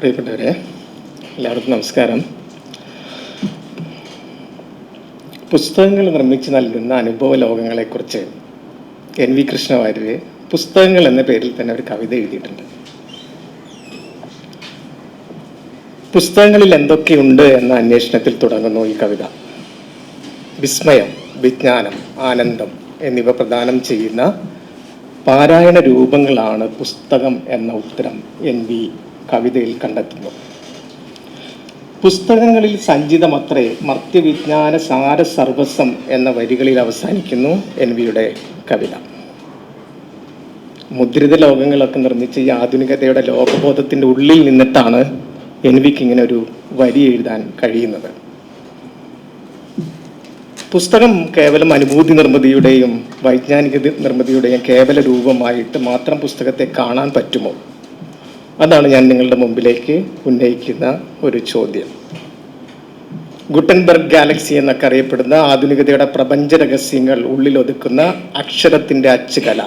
പ്രിയപ്പെട്ടവരെ, എല്ലാവർക്കും നമസ്കാരം. പുസ്തകങ്ങൾ നിർമ്മിച്ച് നൽകുന്ന അനുഭവ ലോകങ്ങളെക്കുറിച്ച് എൻ വി കൃഷ്ണവാര്യർ പുസ്തകങ്ങൾ എന്ന പേരിൽ തന്നെ ഒരു കവിത എഴുതിയിട്ടുണ്ട്. പുസ്തകങ്ങളിൽ എന്തൊക്കെയുണ്ട് എന്ന അന്വേഷണത്തിൽ തുടങ്ങുന്നു ഈ കവിത. വിസ്മയം, വിജ്ഞാനം, ആനന്ദം എന്നിവ പ്രദാനം ചെയ്യുന്ന പാരായണ രൂപങ്ങളാണ് പുസ്തകം എന്ന ഉത്തരം എൻ വി കവിതയിൽ കണ്ടെത്തുന്നു. പുസ്തകങ്ങളിൽ സഞ്ചിതമത്രേ മർത്യവിജ്ഞാന സാര സർവസ്വം എന്ന വരികളിൽ അവസാനിക്കുന്നു എൻ വിയുടെ കവിത. മുദ്രിത ലോകങ്ങളൊക്കെ നിർമ്മിച്ച ഈ ആധുനികതയുടെ ലോകബോധത്തിൻ്റെ ഉള്ളിൽ നിന്നിട്ടാണ് എൻ വിക്ക് ഇങ്ങനെ ഒരു വരി എഴുതാൻ കഴിയുന്നത്. പുസ്തകം കേവലം അനുഭൂതി നിർമ്മിതിയുടെയും വൈജ്ഞാനിക നിർമ്മിതിയുടെയും കേവല രൂപമായിട്ട് മാത്രം പുസ്തകത്തെ കാണാൻ പറ്റുമോ? അതാണ് ഞാൻ നിങ്ങളുടെ മുമ്പിലേക്ക് ഉന്നയിക്കുന്ന ഒരു ചോദ്യം. ഗുട്ടൻബർഗ് ഗാലക്സി എന്നൊക്കെ അറിയപ്പെടുന്ന ആധുനികതയുടെ പ്രപഞ്ച രഹസ്യങ്ങൾ ഉള്ളിലൊതുക്കുന്ന അക്ഷരത്തിൻ്റെ അച്ചുകല,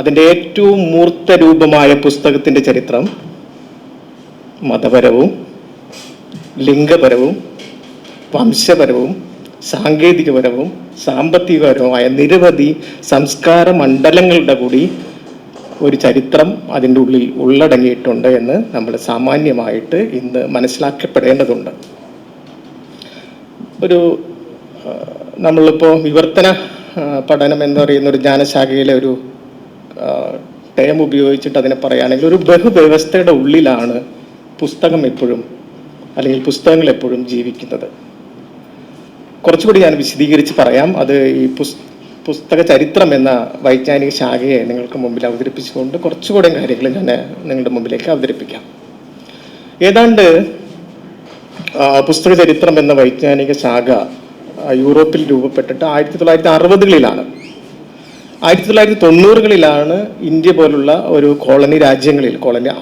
അതിൻ്റെ ഏറ്റവും മൂർത്ത രൂപമായ പുസ്തകത്തിൻ്റെ ചരിത്രം മതപരവും ലിംഗപരവും വംശപരവും സാങ്കേതികപരവും സാമ്പത്തികപരവുമായ നിരവധി സംസ്കാര മണ്ഡലങ്ങളുടെ കൂടി ഒരു ചരിത്രം അതിൻ്റെ ഉള്ളിൽ ഉള്ളടങ്ങിയിട്ടുണ്ട് എന്ന് നമ്മൾ സാമാന്യമായിട്ട് ഇന്ന് മനസ്സിലാക്കപ്പെടേണ്ടതുണ്ട്. നമ്മളിപ്പോൾ വിവർത്തന പഠനം എന്ന് പറയുന്ന ഒരു ജ്ഞാനശാഖയിലെ ഒരു ടേം ഉപയോഗിച്ചിട്ട് അതിനെ പറയുകയാണെങ്കിൽ ഒരു ബഹുവ്യവസ്ഥയുടെ ഉള്ളിലാണ് പുസ്തകം എപ്പോഴും, അല്ലെങ്കിൽ പുസ്തകങ്ങൾ എപ്പോഴും ജീവിക്കുന്നത്. കുറച്ചുകൂടി ഞാൻ വിശദീകരിച്ച് പറയാം. അത് ഈ പുസ്തക ചരിത്രം എന്ന വൈജ്ഞാനിക ശാഖയെ നിങ്ങൾക്ക് മുമ്പിൽ അവതരിപ്പിച്ചുകൊണ്ട് കുറച്ചുകൂടെ കാര്യങ്ങൾ ഞാൻ നിങ്ങളുടെ മുമ്പിലേക്ക് അവതരിപ്പിക്കാം. ഏതാണ്ട് പുസ്തക ചരിത്രം എന്ന വൈജ്ഞാനിക ശാഖ യൂറോപ്പിൽ രൂപപ്പെട്ടിട്ട് 1960-കളിലാണ്. 1990-കളിലാണ് ഇന്ത്യ പോലുള്ള ഒരു കോളനി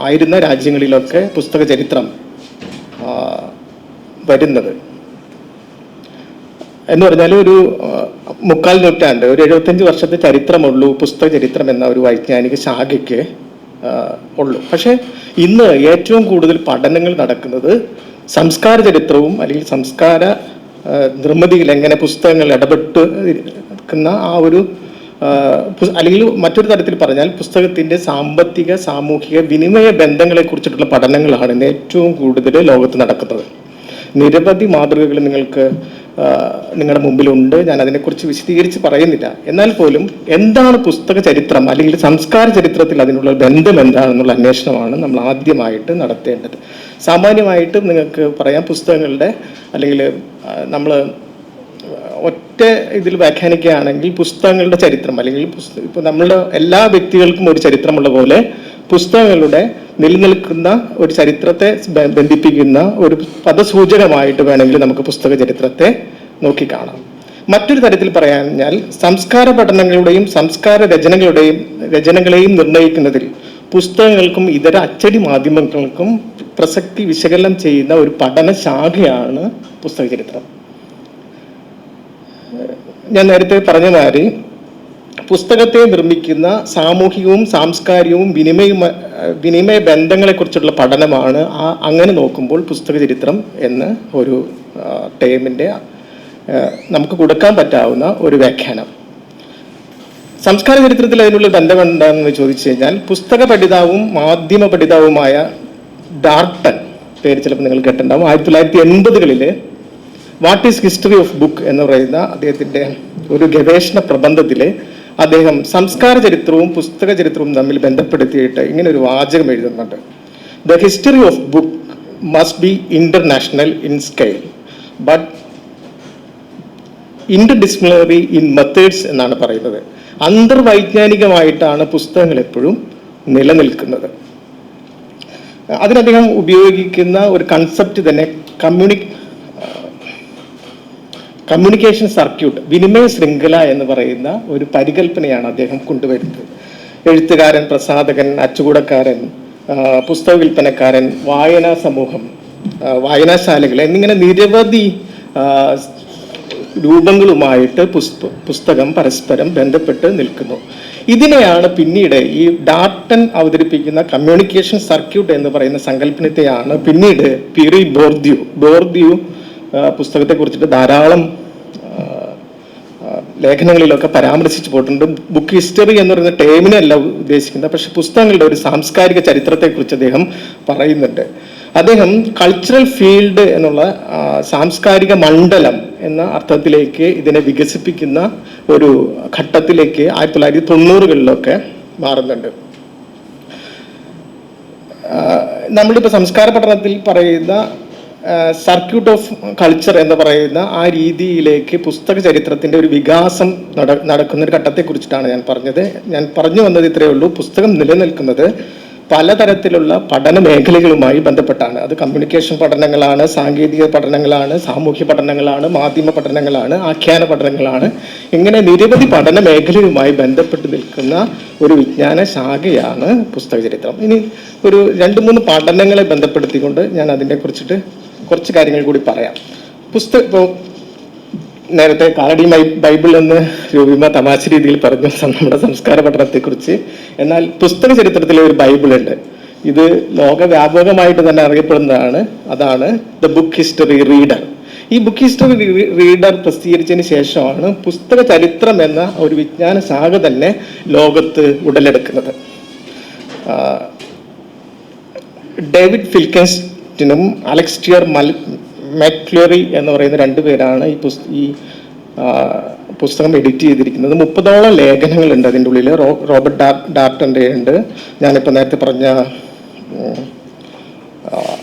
ആയിരുന്ന രാജ്യങ്ങളിലൊക്കെ പുസ്തക ചരിത്രം വരുന്നത്. എന്ന് പറഞ്ഞാൽ ഒരു 3/4 നൂറ്റാണ്ട്, ഒരു 75 വർഷത്തെ ചരിത്രമുള്ളൂ പുസ്തക ചരിത്രം എന്ന ഒരു വൈജ്ഞാനിക ശാഖയ്ക്ക് ഉള്ളൂ. പക്ഷെ ഇന്ന് ഏറ്റവും കൂടുതൽ പഠനങ്ങൾ നടക്കുന്നത് സംസ്കാര ചരിത്രവും അല്ലെങ്കിൽ സംസ്കാര നിർമ്മിതിയിൽ എങ്ങനെ പുസ്തകങ്ങൾ ഇടപെട്ട് നിൽക്കുന്ന ആ ഒരു, അല്ലെങ്കിൽ മറ്റൊരു തരത്തിൽ പറഞ്ഞാൽ പുസ്തകത്തിൻ്റെ സാമ്പത്തിക സാമൂഹിക വിനിമയ ബന്ധങ്ങളെ കുറിച്ചിട്ടുള്ള പഠനങ്ങളാണ് ഇന്ന് ഏറ്റവും കൂടുതൽ ലോകത്ത് നടക്കുന്നത്. നിരവധി മാതൃകകൾ നിങ്ങളുടെ മുമ്പിലുണ്ട്. ഞാൻ അതിനെക്കുറിച്ച് വിശദീകരിച്ച് പറയുന്നില്ല. എന്നാൽ പോലും എന്താണ് പുസ്തക ചരിത്രം അല്ലെങ്കിൽ സംസ്കാര ചരിത്രത്തിൽ അതിനുള്ള ബന്ധം എന്താണെന്നുള്ള അന്വേഷണമാണ് നമ്മൾ ആദ്യമായിട്ട് നടത്തേണ്ടത്. സാമാന്യമായിട്ട് നിങ്ങൾക്ക് പറയാം, പുസ്തകങ്ങളുടെ അല്ലെങ്കിൽ നമ്മൾ ഒറ്റ ഇതിൽ വ്യാഖ്യാനിക്കുകയാണെങ്കിൽ പുസ്തകങ്ങളുടെ ചരിത്രം, അല്ലെങ്കിൽ ഇപ്പോൾ നമ്മളുടെ എല്ലാ വ്യക്തികൾക്കും ഒരു ചരിത്രമുള്ള പോലെ പുസ്തകങ്ങളുടെ നിലനിൽക്കുന്ന ഒരു ചരിത്രത്തെ ബന്ധിപ്പിക്കുന്ന ഒരു പദസൂചകമായിട്ട് വേണമെങ്കിൽ നമുക്ക് പുസ്തക ചരിത്രത്തെ നോക്കിക്കാണാം. മറ്റൊരു തരത്തിൽ പറഞ്ഞാൽ സംസ്കാര പഠനങ്ങളുടെയും സംസ്കാര രചനകളെയും നിർണ്ണയിക്കുന്നതിൽ പുസ്തകങ്ങൾക്കും ഇതര അച്ചടി മാധ്യമങ്ങൾക്കും പ്രസക്തി വിശകലനം ചെയ്യുന്ന ഒരു പഠന ശാഖയാണ് പുസ്തക ചരിത്രം. ഞാൻ നേരത്തെ പറഞ്ഞ മാതിരി പുസ്തകത്തെ നിർമ്മിക്കുന്ന സാമൂഹികവും സാംസ്കാരികവും വിനിമയ ബന്ധങ്ങളെക്കുറിച്ചുള്ള പഠനമാണ് അങ്ങനെ നോക്കുമ്പോൾ പുസ്തക ചരിത്രം എന്ന ഒരു ടേമിൻ്റെ നമുക്ക് കൊടുക്കാൻ പറ്റാവുന്ന ഒരു വ്യാഖ്യാനം. സംസ്കാര ചരിത്രത്തിൽ അതിനുള്ള ബന്ധം എന്താണെന്ന് ചോദിച്ചു കഴിഞ്ഞാൽ, പുസ്തക പഠിതാവും മാധ്യമ പഠിതാവുമായ ഡാർട്ടൺ, പേര് ചിലപ്പോൾ നിങ്ങൾ കേട്ടിട്ടുണ്ടാവും, 1980-കളിൽ what is history of book എന്ന് പറയുന്ന അദ്ദേഹത്തിൻ്റെ ഒരു ഗവേഷണ പ്രബന്ധത്തിൽ അദ്ദേഹം സംസ്കാര ചരിത്രവും പുസ്തക ചരിത്രവും തമ്മിൽ ബന്ധപ്പെടുത്തിയിട്ട് ഇങ്ങനെ ഒരു വാചകം എഴുതുന്നുണ്ട്. The history of book must be international in scale but interdisciplinary in methods എന്നാണ് പറയുന്നത്. അന്തർവൈജ്ഞാനികമായിട്ടാണ് പുസ്തകങ്ങൾ എപ്പോഴും നിലനിൽക്കുന്നത്. അതിനദ്ദേഹം ഉപയോഗിക്കുന്ന ഒരു കൺസെപ്റ്റ് തന്നെ കമ്മ്യൂണിക്കേഷൻ സർക്യൂട്ട്, വിനിമയ ശൃംഖല എന്ന് പറയുന്ന ഒരു പരികല്പനയാണ് അദ്ദേഹം കൊണ്ടുവരുന്നത്. എഴുത്തുകാരൻ, പ്രസാധകൻ, അച്ചുകൂടക്കാരൻ, പുസ്തക വിൽപ്പനക്കാരൻ, വായനാ സമൂഹം, വായനാശാലകൾ എന്നിങ്ങനെ നിരവധി രൂപങ്ങളുമായിട്ട് പുസ്തകം പരസ്പരം ബന്ധപ്പെട്ട് നിൽക്കുന്നു. ഇതിനെയാണ് പിന്നീട് ഈ ഡാർട്ടൺ അവതരിപ്പിക്കുന്ന കമ്മ്യൂണിക്കേഷൻ സർക്യൂട്ട് എന്ന് പറയുന്ന സങ്കല്പനത്തെയാണ് പിന്നീട് പിയറി ബോർദ്യു പുസ്തകത്തെക്കുറിച്ചിട്ട് ധാരാളം ലേഖനങ്ങളിലൊക്കെ പരാമർശിച്ചു പോയിട്ടുണ്ട്. ബുക്ക് ഹിസ്റ്ററി എന്ന് പറയുന്ന ടേമിനല്ല ഉദ്ദേശിക്കുന്നത്, പക്ഷെ പുസ്തകങ്ങളുടെ ഒരു സാംസ്കാരിക ചരിത്രത്തെക്കുറിച്ച് അദ്ദേഹം പറയുന്നുണ്ട്. അദ്ദേഹം കൾച്ചറൽ ഫീൽഡ് എന്നുള്ള സാംസ്കാരിക മണ്ഡലം എന്ന അർത്ഥത്തിലേക്ക് ഇതിനെ വികസിപ്പിക്കുന്ന ഒരു ഘട്ടത്തിലേക്ക് 1990-കളിലൊക്കെ മാറുന്നുണ്ട്. നമ്മളിപ്പോൾ സംസ്കാര പഠനത്തിൽ പറയുന്ന സർക്യൂട്ട് ഓഫ് കൾച്ചർ എന്ന് പറയുന്ന ആ രീതിയിലേക്ക് പുസ്തക ചരിത്രത്തിൻ്റെ ഒരു വികാസം നടക്കുന്ന ഒരു ഘട്ടത്തെക്കുറിച്ചിട്ടാണ് ഞാൻ പറഞ്ഞത്. ഞാൻ പറഞ്ഞു വന്നത് ഇത്രയേ ഉള്ളൂ. പുസ്തകം നിലനിൽക്കുന്നത് പലതരത്തിലുള്ള പഠന മേഖലകളുമായി ബന്ധപ്പെട്ടാണ്. അത് കമ്മ്യൂണിക്കേഷൻ പഠനങ്ങളാണ്, സാങ്കേതിക പഠനങ്ങളാണ്, സാമൂഹ്യ പഠനങ്ങളാണ്, മാധ്യമ പഠനങ്ങളാണ്, ആഖ്യാന പഠനങ്ങളാണ്. ഇങ്ങനെ നിരവധി പഠന മേഖലയുമായി ബന്ധപ്പെട്ട് നിൽക്കുന്ന ഒരു വിജ്ഞാന ശാഖയാണ് പുസ്തക ചരിത്രം. ഇനി ഒരു 2-3 പഠനങ്ങളെ ബന്ധപ്പെടുത്തിക്കൊണ്ട് ഞാൻ അതിനെ കുറിച്ചിട്ട് കുറച്ച് കാര്യങ്ങൾ കൂടി പറയാം. ഇപ്പോൾ നേരത്തെ കാലടി ബൈബിൾ എന്ന് രൂപിമ തമാശ രീതിയിൽ പറഞ്ഞു നമ്മുടെ സംസ്കാര പഠനത്തെക്കുറിച്ച്. എന്നാൽ പുസ്തക ചരിത്രത്തിലെ ഒരു ബൈബിളുണ്ട്. ഇത് ലോകവ്യാപകമായിട്ട് തന്നെ അറിയപ്പെടുന്നതാണ്. അതാണ് ദ ബുക്ക് ഹിസ്റ്ററി റീഡർ. ഈ ബുക്ക് ഹിസ്റ്ററി റീഡർ പ്രസിദ്ധീകരിച്ചതിന് ശേഷമാണ് പുസ്തക ചരിത്രം എന്ന ഒരു വിജ്ഞാന ശാഖ തന്നെ ലോകത്ത് ഉടലെടുക്കുന്നത്. ഡേവിഡ് ഫിൽക്കൻസ്റ്റീനും അലക്സ്റ്റിയർ മാക്ലറി എന്ന് പറയുന്ന 2 പേരാണ് ഈ പുസ്തകം എഡിറ്റ് ചെയ്തിരിക്കുന്നത്. 30ഓളം ലേഖനങ്ങളുണ്ട് അതിൻ്റെ ഉള്ളിൽ. റോബർട്ട് ഡാർട്ടൻ്റെ ഉണ്ട്, ഞാനിപ്പോൾ നേരത്തെ പറഞ്ഞ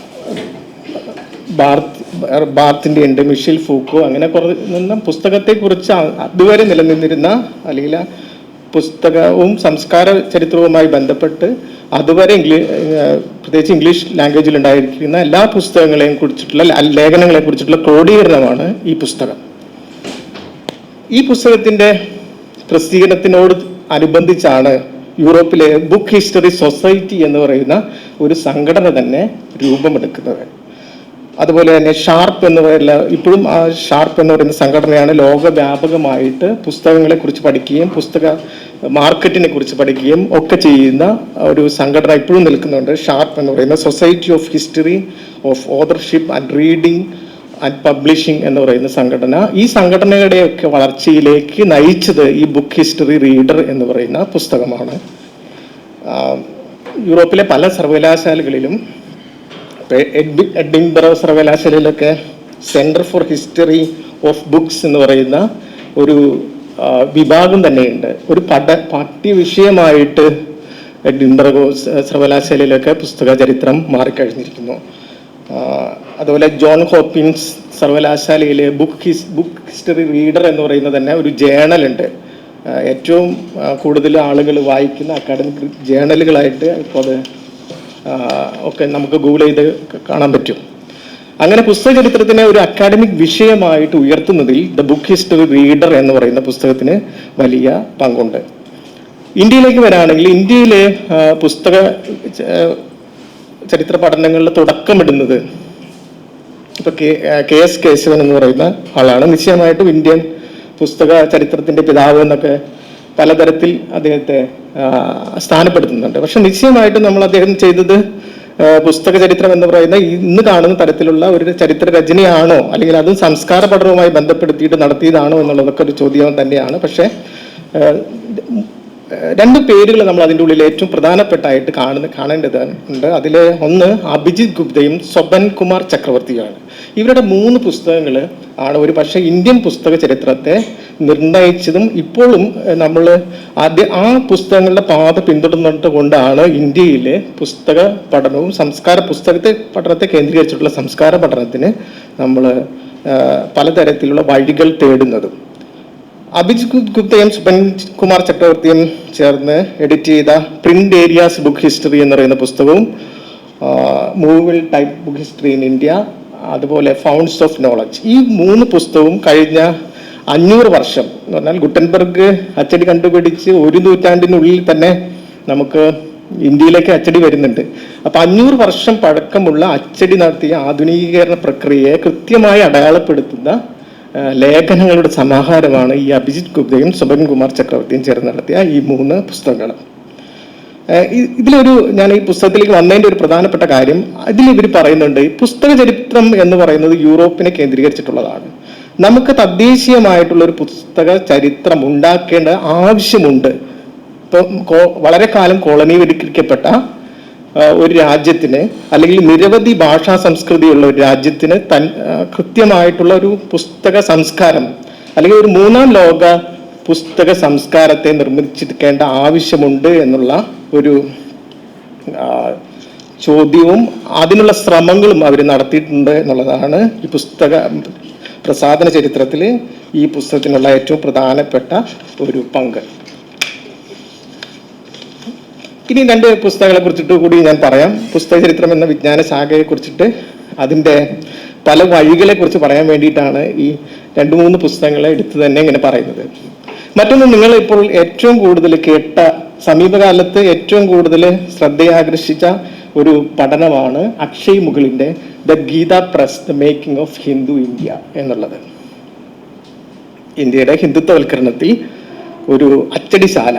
ബാർത്തിൻ്റെ ഉണ്ട്, മിഷേൽ ഫൂക്കോ, അങ്ങനെ കുറേ പുസ്തകത്തെക്കുറിച്ച് അതുവരെ നിലനിന്നിരുന്ന അല്ലെങ്കിൽ പുസ്തകവും സംസ്കാര ചരിത്രവുമായി ബന്ധപ്പെട്ട് അതുവരെ പ്രത്യേകിച്ച് ഇംഗ്ലീഷ് ലാംഗ്വേജിൽ ഉണ്ടായിരിക്കുന്ന എല്ലാ പുസ്തകങ്ങളെയും കുറിച്ചിട്ടുള്ള ലേഖനങ്ങളെ കുറിച്ചിട്ടുള്ള ക്രോഡീകരണമാണ് ഈ പുസ്തകം. ഈ പുസ്തകത്തിൻ്റെ പ്രസിദ്ധീകരണത്തിനോട് അനുബന്ധിച്ചാണ് യൂറോപ്പിലെ ബുക്ക് ഹിസ്റ്ററി സൊസൈറ്റി എന്ന് പറയുന്ന ഒരു സംഘടന തന്നെ രൂപമെടുക്കുന്നത്. അതുപോലെ തന്നെ ഷാർപ്പ് എന്ന് പറയുന്ന ഇപ്പോഴും ആ ഷാർപ്പ് എന്ന് പറയുന്ന സംഘടനയാണ് ലോകവ്യാപകമായിട്ട് പുസ്തകങ്ങളെ കുറിച്ച് പഠിക്കുകയും പുസ്തക മാർക്കറ്റിനെ കുറിച്ച് പഠിക്കുകയും ഒക്കെ ചെയ്യുന്ന ഒരു സംഘടന ഇപ്പോഴും നിൽക്കുന്നുണ്ട്. ഷാർപ്പ് എന്ന് പറയുന്ന society of history of authorship and reading and publishing എന്ന് പറയുന്ന സംഘടന. ഈ സംഘടനയുടെയൊക്കെ വളർച്ചയിലേക്ക് നയിച്ചത് ഈ ബുക്ക് ഹിസ്റ്ററി റീഡർ എന്ന് പറയുന്ന പുസ്തകമാണ്. യൂറോപ്പിലെ പല സർവകലാശാലകളിലും എഡിൻബറോ സർവകലാശാലയിലൊക്കെ centre for history of books എന്ന് പറയുന്ന ഒരു വിഭാഗം തന്നെയുണ്ട്. ഒരു പാഠ്യവിഷയമായിട്ട് എഡിൻബറോ സർവകലാശാലയിലൊക്കെ പുസ്തക ചരിത്രം മാറിക്കഴിഞ്ഞിരിക്കുന്നു. അതുപോലെ ജോൺ ഹോപ്പിൻസ് സർവകലാശാലയിലെ ബുക്ക് ഹിസ്റ്ററി റീഡർ എന്ന് പറയുന്ന തന്നെ ഒരു ജേണലുണ്ട്. ഏറ്റവും കൂടുതൽ ആളുകൾ വായിക്കുന്ന അക്കാഡമിക് ജേണലുകളായിട്ട് ഇപ്പോൾ അത് ഒക്കെ നമുക്ക് ഗൂഗിൾ ചെയ്ത് കാണാൻ പറ്റും. അങ്ങനെ പുസ്തക ചരിത്രത്തിനെ ഒരു അക്കാഡമിക് വിഷയമായിട്ട് ഉയർത്തുന്നതിൽ ദ ബുക്ക് ഹിസ്റ്ററി റീഡർ എന്ന് പറയുന്ന പുസ്തകത്തിന് വലിയ പങ്കുണ്ട്. ഇന്ത്യയിലേക്ക് വരാണെങ്കിൽ ഇന്ത്യയിലെ പുസ്തക ചരിത്ര പഠനങ്ങളിൽ തുടക്കമിടുന്നത് ഇപ്പോൾ കെ എസ് കേശവൻ എന്ന് പറയുന്ന ആളാണ്. നിശ്ചയമായിട്ടും ഇന്ത്യൻ പുസ്തക ചരിത്രത്തിൻ്റെ പിതാവ് എന്നൊക്കെ പലതരത്തിൽ അദ്ദേഹത്തെ സ്ഥാനപ്പെടുത്തുന്നുണ്ട്. പക്ഷെ നിശ്ചയമായിട്ടും നമ്മൾ അദ്ദേഹം ചെയ്തത് പുസ്തക ചരിത്രം എന്ന് പറയുന്ന ഇന്ന് കാണുന്ന തരത്തിലുള്ള ഒരു ചരിത്ര രചനയാണോ, അല്ലെങ്കിൽ അതും സംസ്കാര പഠനവുമായി ബന്ധപ്പെടുത്തിയിട്ട് നടത്തിയതാണോ എന്നുള്ളതൊക്കെ ഒരു ചോദ്യം തന്നെയാണ്. പക്ഷേ 2 പേരുകൾ നമ്മൾ അതിൻ്റെ ഉള്ളിൽ ഏറ്റവും പ്രധാനപ്പെട്ടായിട്ട് കാണേണ്ടതുണ്ട്. അതിൽ ഒന്ന് അഭിജിത് ഗുപ്തയും സ്വപൻ കുമാർ ചക്രവർത്തിയുമാണ്. ഇവരുടെ 3 പുസ്തകങ്ങൾ ആണ് ഒരു പക്ഷേ ഇന്ത്യൻ പുസ്തക ചരിത്രത്തെ നിർണയിച്ചതും ഇപ്പോഴും നമ്മൾ ആ പുസ്തകങ്ങളുടെ പാത പിന്തുടർന്നിട്ട് കൊണ്ടാണ് ഇന്ത്യയിലെ പുസ്തക പഠനവും പഠനത്തെ കേന്ദ്രീകരിച്ചിട്ടുള്ള സംസ്കാര പഠനത്തിന് നമ്മൾ പലതരത്തിലുള്ള വഴികൾ തേടുന്നതും. അഭിജിത് ഗുപ്തയും സുപൻ കുമാർ ചക്രവർത്തിയും ചേർന്ന് എഡിറ്റ് ചെയ്ത പ്രിന്റ് ഏരിയാസ് ബുക്ക് ഹിസ്റ്ററി എന്ന് പറയുന്ന പുസ്തകവും മൂവൽ type book history in India, അതുപോലെ ഫൗണ്ട്സ് ഓഫ് നോളജ്, ഈ 3 പുസ്തകവും കഴിഞ്ഞ 500 വർഷം എന്ന് പറഞ്ഞാൽ ഗുട്ടൻബർഗ് അച്ചടി കണ്ടുപിടിച്ച് 1 നൂറ്റാണ്ടിനുള്ളിൽ തന്നെ നമുക്ക് ഇന്ത്യയിലേക്ക് അച്ചടി വരുന്നുണ്ട്. അപ്പം 500 വർഷം പഴക്കമുള്ള അച്ചടി നടത്തിയ ആധുനികീകരണ പ്രക്രിയയെ കൃത്യമായി അടയാളപ്പെടുത്തുന്ന ലേഖനങ്ങളുടെ സമാഹാരമാണ് ഈ അഭിജിത് ഗുപ്തയും സുബൻ കുമാർ ചക്രവർത്തിയും ചേർന്ന് നടത്തിയ ഈ 3 പുസ്തകങ്ങൾ. ഞാൻ ഈ പുസ്തകത്തിലേക്ക് വന്നതിൻ്റെ ഒരു പ്രധാനപ്പെട്ട കാര്യം, ഇതിലിവർ പറയുന്നുണ്ട് പുസ്തക ചരിത്രം എന്ന് പറയുന്നത് യൂറോപ്പിനെ കേന്ദ്രീകരിച്ചിട്ടുള്ളതാണ്. നമുക്ക് തദ്ദേശീയമായിട്ടുള്ള ഒരു പുസ്തക ചരിത്രം ഉണ്ടാക്കേണ്ട ആവശ്യമുണ്ട്. ഇപ്പം വളരെ കാലം കോളനിവൽക്കരിക്കപ്പെട്ട ഒരു രാജ്യത്തിന്, അല്ലെങ്കിൽ നിരവധി ഭാഷാ സംസ്കൃതിയുള്ള ഒരു രാജ്യത്തിന് കൃത്യമായിട്ടുള്ള ഒരു പുസ്തക സംസ്കാരം, അല്ലെങ്കിൽ ഒരു 3ാം ലോക പുസ്തക സംസ്കാരത്തെ നിർമ്മിച്ചെടുക്കേണ്ട ആവശ്യമുണ്ട് എന്നുള്ള ഒരു ചോദ്യവും അതിനുള്ള ശ്രമങ്ങളും അവർ നടത്തിയിട്ടുണ്ട് എന്നുള്ളതാണ് ഈ പുസ്തക പ്രസാധന ചരിത്രത്തിൽ ഈ പുസ്തകത്തിനുള്ള ഏറ്റവും പ്രധാനപ്പെട്ട ഒരു പങ്ക്. ഇനി 2 പുസ്തകങ്ങളെ കുറിച്ചിട്ട് കൂടി ഞാൻ പറയാം. പുസ്തക ചരിത്രം എന്ന വിജ്ഞാന ശാഖയെ കുറിച്ചിട്ട്, അതിൻ്റെ പല വഴികളെ കുറിച്ച് പറയാൻ വേണ്ടിയിട്ടാണ് ഈ 2-3 പുസ്തകങ്ങളെ എടുത്ത് തന്നെ ഇങ്ങനെ പറയുന്നത്. മറ്റൊന്ന്, നിങ്ങൾ ഇപ്പോൾ ഏറ്റവും കൂടുതൽ കേട്ട, സമീപകാലത്ത് ഏറ്റവും കൂടുതൽ ശ്രദ്ധയാകർഷിച്ച ഒരു പഠനമാണ് അക്ഷയ് മുകുളിൻ്റെ the Gita press, the making of Hindu India എന്നുള്ളത്. ഇന്ത്യയുടെ ഹിന്ദുത്വവൽക്കരണത്തിൽ ഒരു അച്ചടിശാല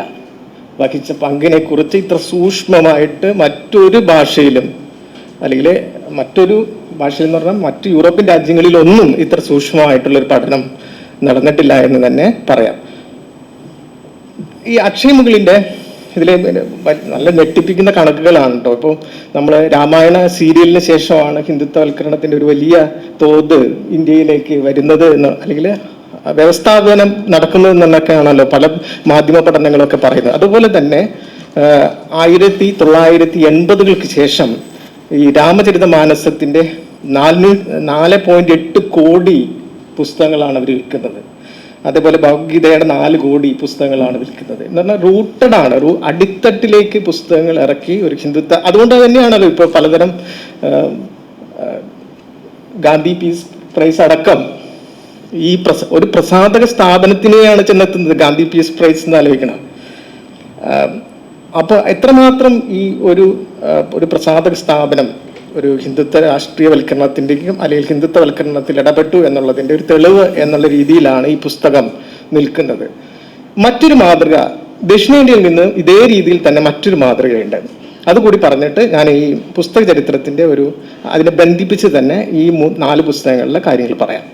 വഹിച്ച പങ്കിനെ കുറിച്ച് ഇത്ര സൂക്ഷ്മമായിട്ട് മറ്റൊരു ഭാഷയിലും, അല്ലെങ്കിൽ മറ്റൊരു ഭാഷയിൽ എന്ന് പറഞ്ഞാൽ മറ്റു യൂറോപ്യൻ രാജ്യങ്ങളിലൊന്നും ഇത്ര സൂക്ഷ്മമായിട്ടുള്ളൊരു പഠനം നടന്നിട്ടില്ല എന്ന് തന്നെ പറയാം. ഈ അക്ഷയ് മുകുളിൻ്റെ ഇതിലെ നല്ല ഞെട്ടിപ്പിക്കുന്ന കണക്കുകളാണ് കേട്ടോ. ഇപ്പോൾ നമ്മൾ രാമായണ സീരിയലിന് ശേഷമാണ് ഹിന്ദുത്വവൽക്കരണത്തിൻ്റെ ഒരു വലിയ തോത് ഇന്ത്യയിലേക്ക് വരുന്നത് എന്ന്, അല്ലെങ്കിൽ വ്യവസ്ഥാപനം നടക്കുന്നതെന്നൊക്കെയാണല്ലോ പല മാധ്യമ പഠനങ്ങളൊക്കെ പറയുന്നത്. അതുപോലെ തന്നെ 1980-കൾക്ക് ശേഷം ഈ രാമചരിതമാനസത്തിൻ്റെ 4.8 കോടി പുസ്തകങ്ങളാണ് അവർ വിൽക്കുന്നത്. അതേപോലെ ഭഗവത്ഗീതയുടെ 4 കോടി പുസ്തകങ്ങളാണ് വിൽക്കുന്നത്. എന്ന് പറഞ്ഞാൽ റൂട്ടഡ് ആണ്, അടിത്തട്ടിലേക്ക് പുസ്തകങ്ങൾ ഇറക്കി ഒരു ഹിന്ദുത്വ. അതുകൊണ്ട് തന്നെയാണല്ലോ ഇപ്പോൾ പലതരം ഗാന്ധി പീസ് പ്രൈസ് അടക്കം ഈ ഒരു പ്രസാധക സ്ഥാപനത്തിനെയാണ് ചെന്നെത്തുന്നത് ഗാന്ധി പീസ് പ്രൈസ് എന്ന് ആലോചിക്കണം. അപ്പോൾ എത്രമാത്രം ഈ ഒരു പ്രസാധക സ്ഥാപനം ഒരു ഹിന്ദുത്വ രാഷ്ട്രീയവൽക്കരണത്തിൻ്റെയും അല്ലെങ്കിൽ ഹിന്ദുത്വവൽക്കരണത്തിൽ ഇടപെട്ടു എന്നുള്ളതിൻ്റെ ഒരു തെളിവ് എന്നുള്ള രീതിയിലാണ് ഈ പുസ്തകം നിൽക്കുന്നത്. മറ്റൊരു മാതൃക, ദക്ഷിണേന്ത്യയിൽ നിന്ന് ഇതേ രീതിയിൽ തന്നെ മറ്റൊരു മാതൃകയുണ്ട്. അതുകൂടി പറഞ്ഞിട്ട് ഞാൻ ഈ പുസ്തക ചരിത്രത്തിൻ്റെ അതിനെ ബന്ധിപ്പിച്ച് തന്നെ ഈ 4 പുസ്തകങ്ങളിലെ കാര്യങ്ങൾ പറയാം.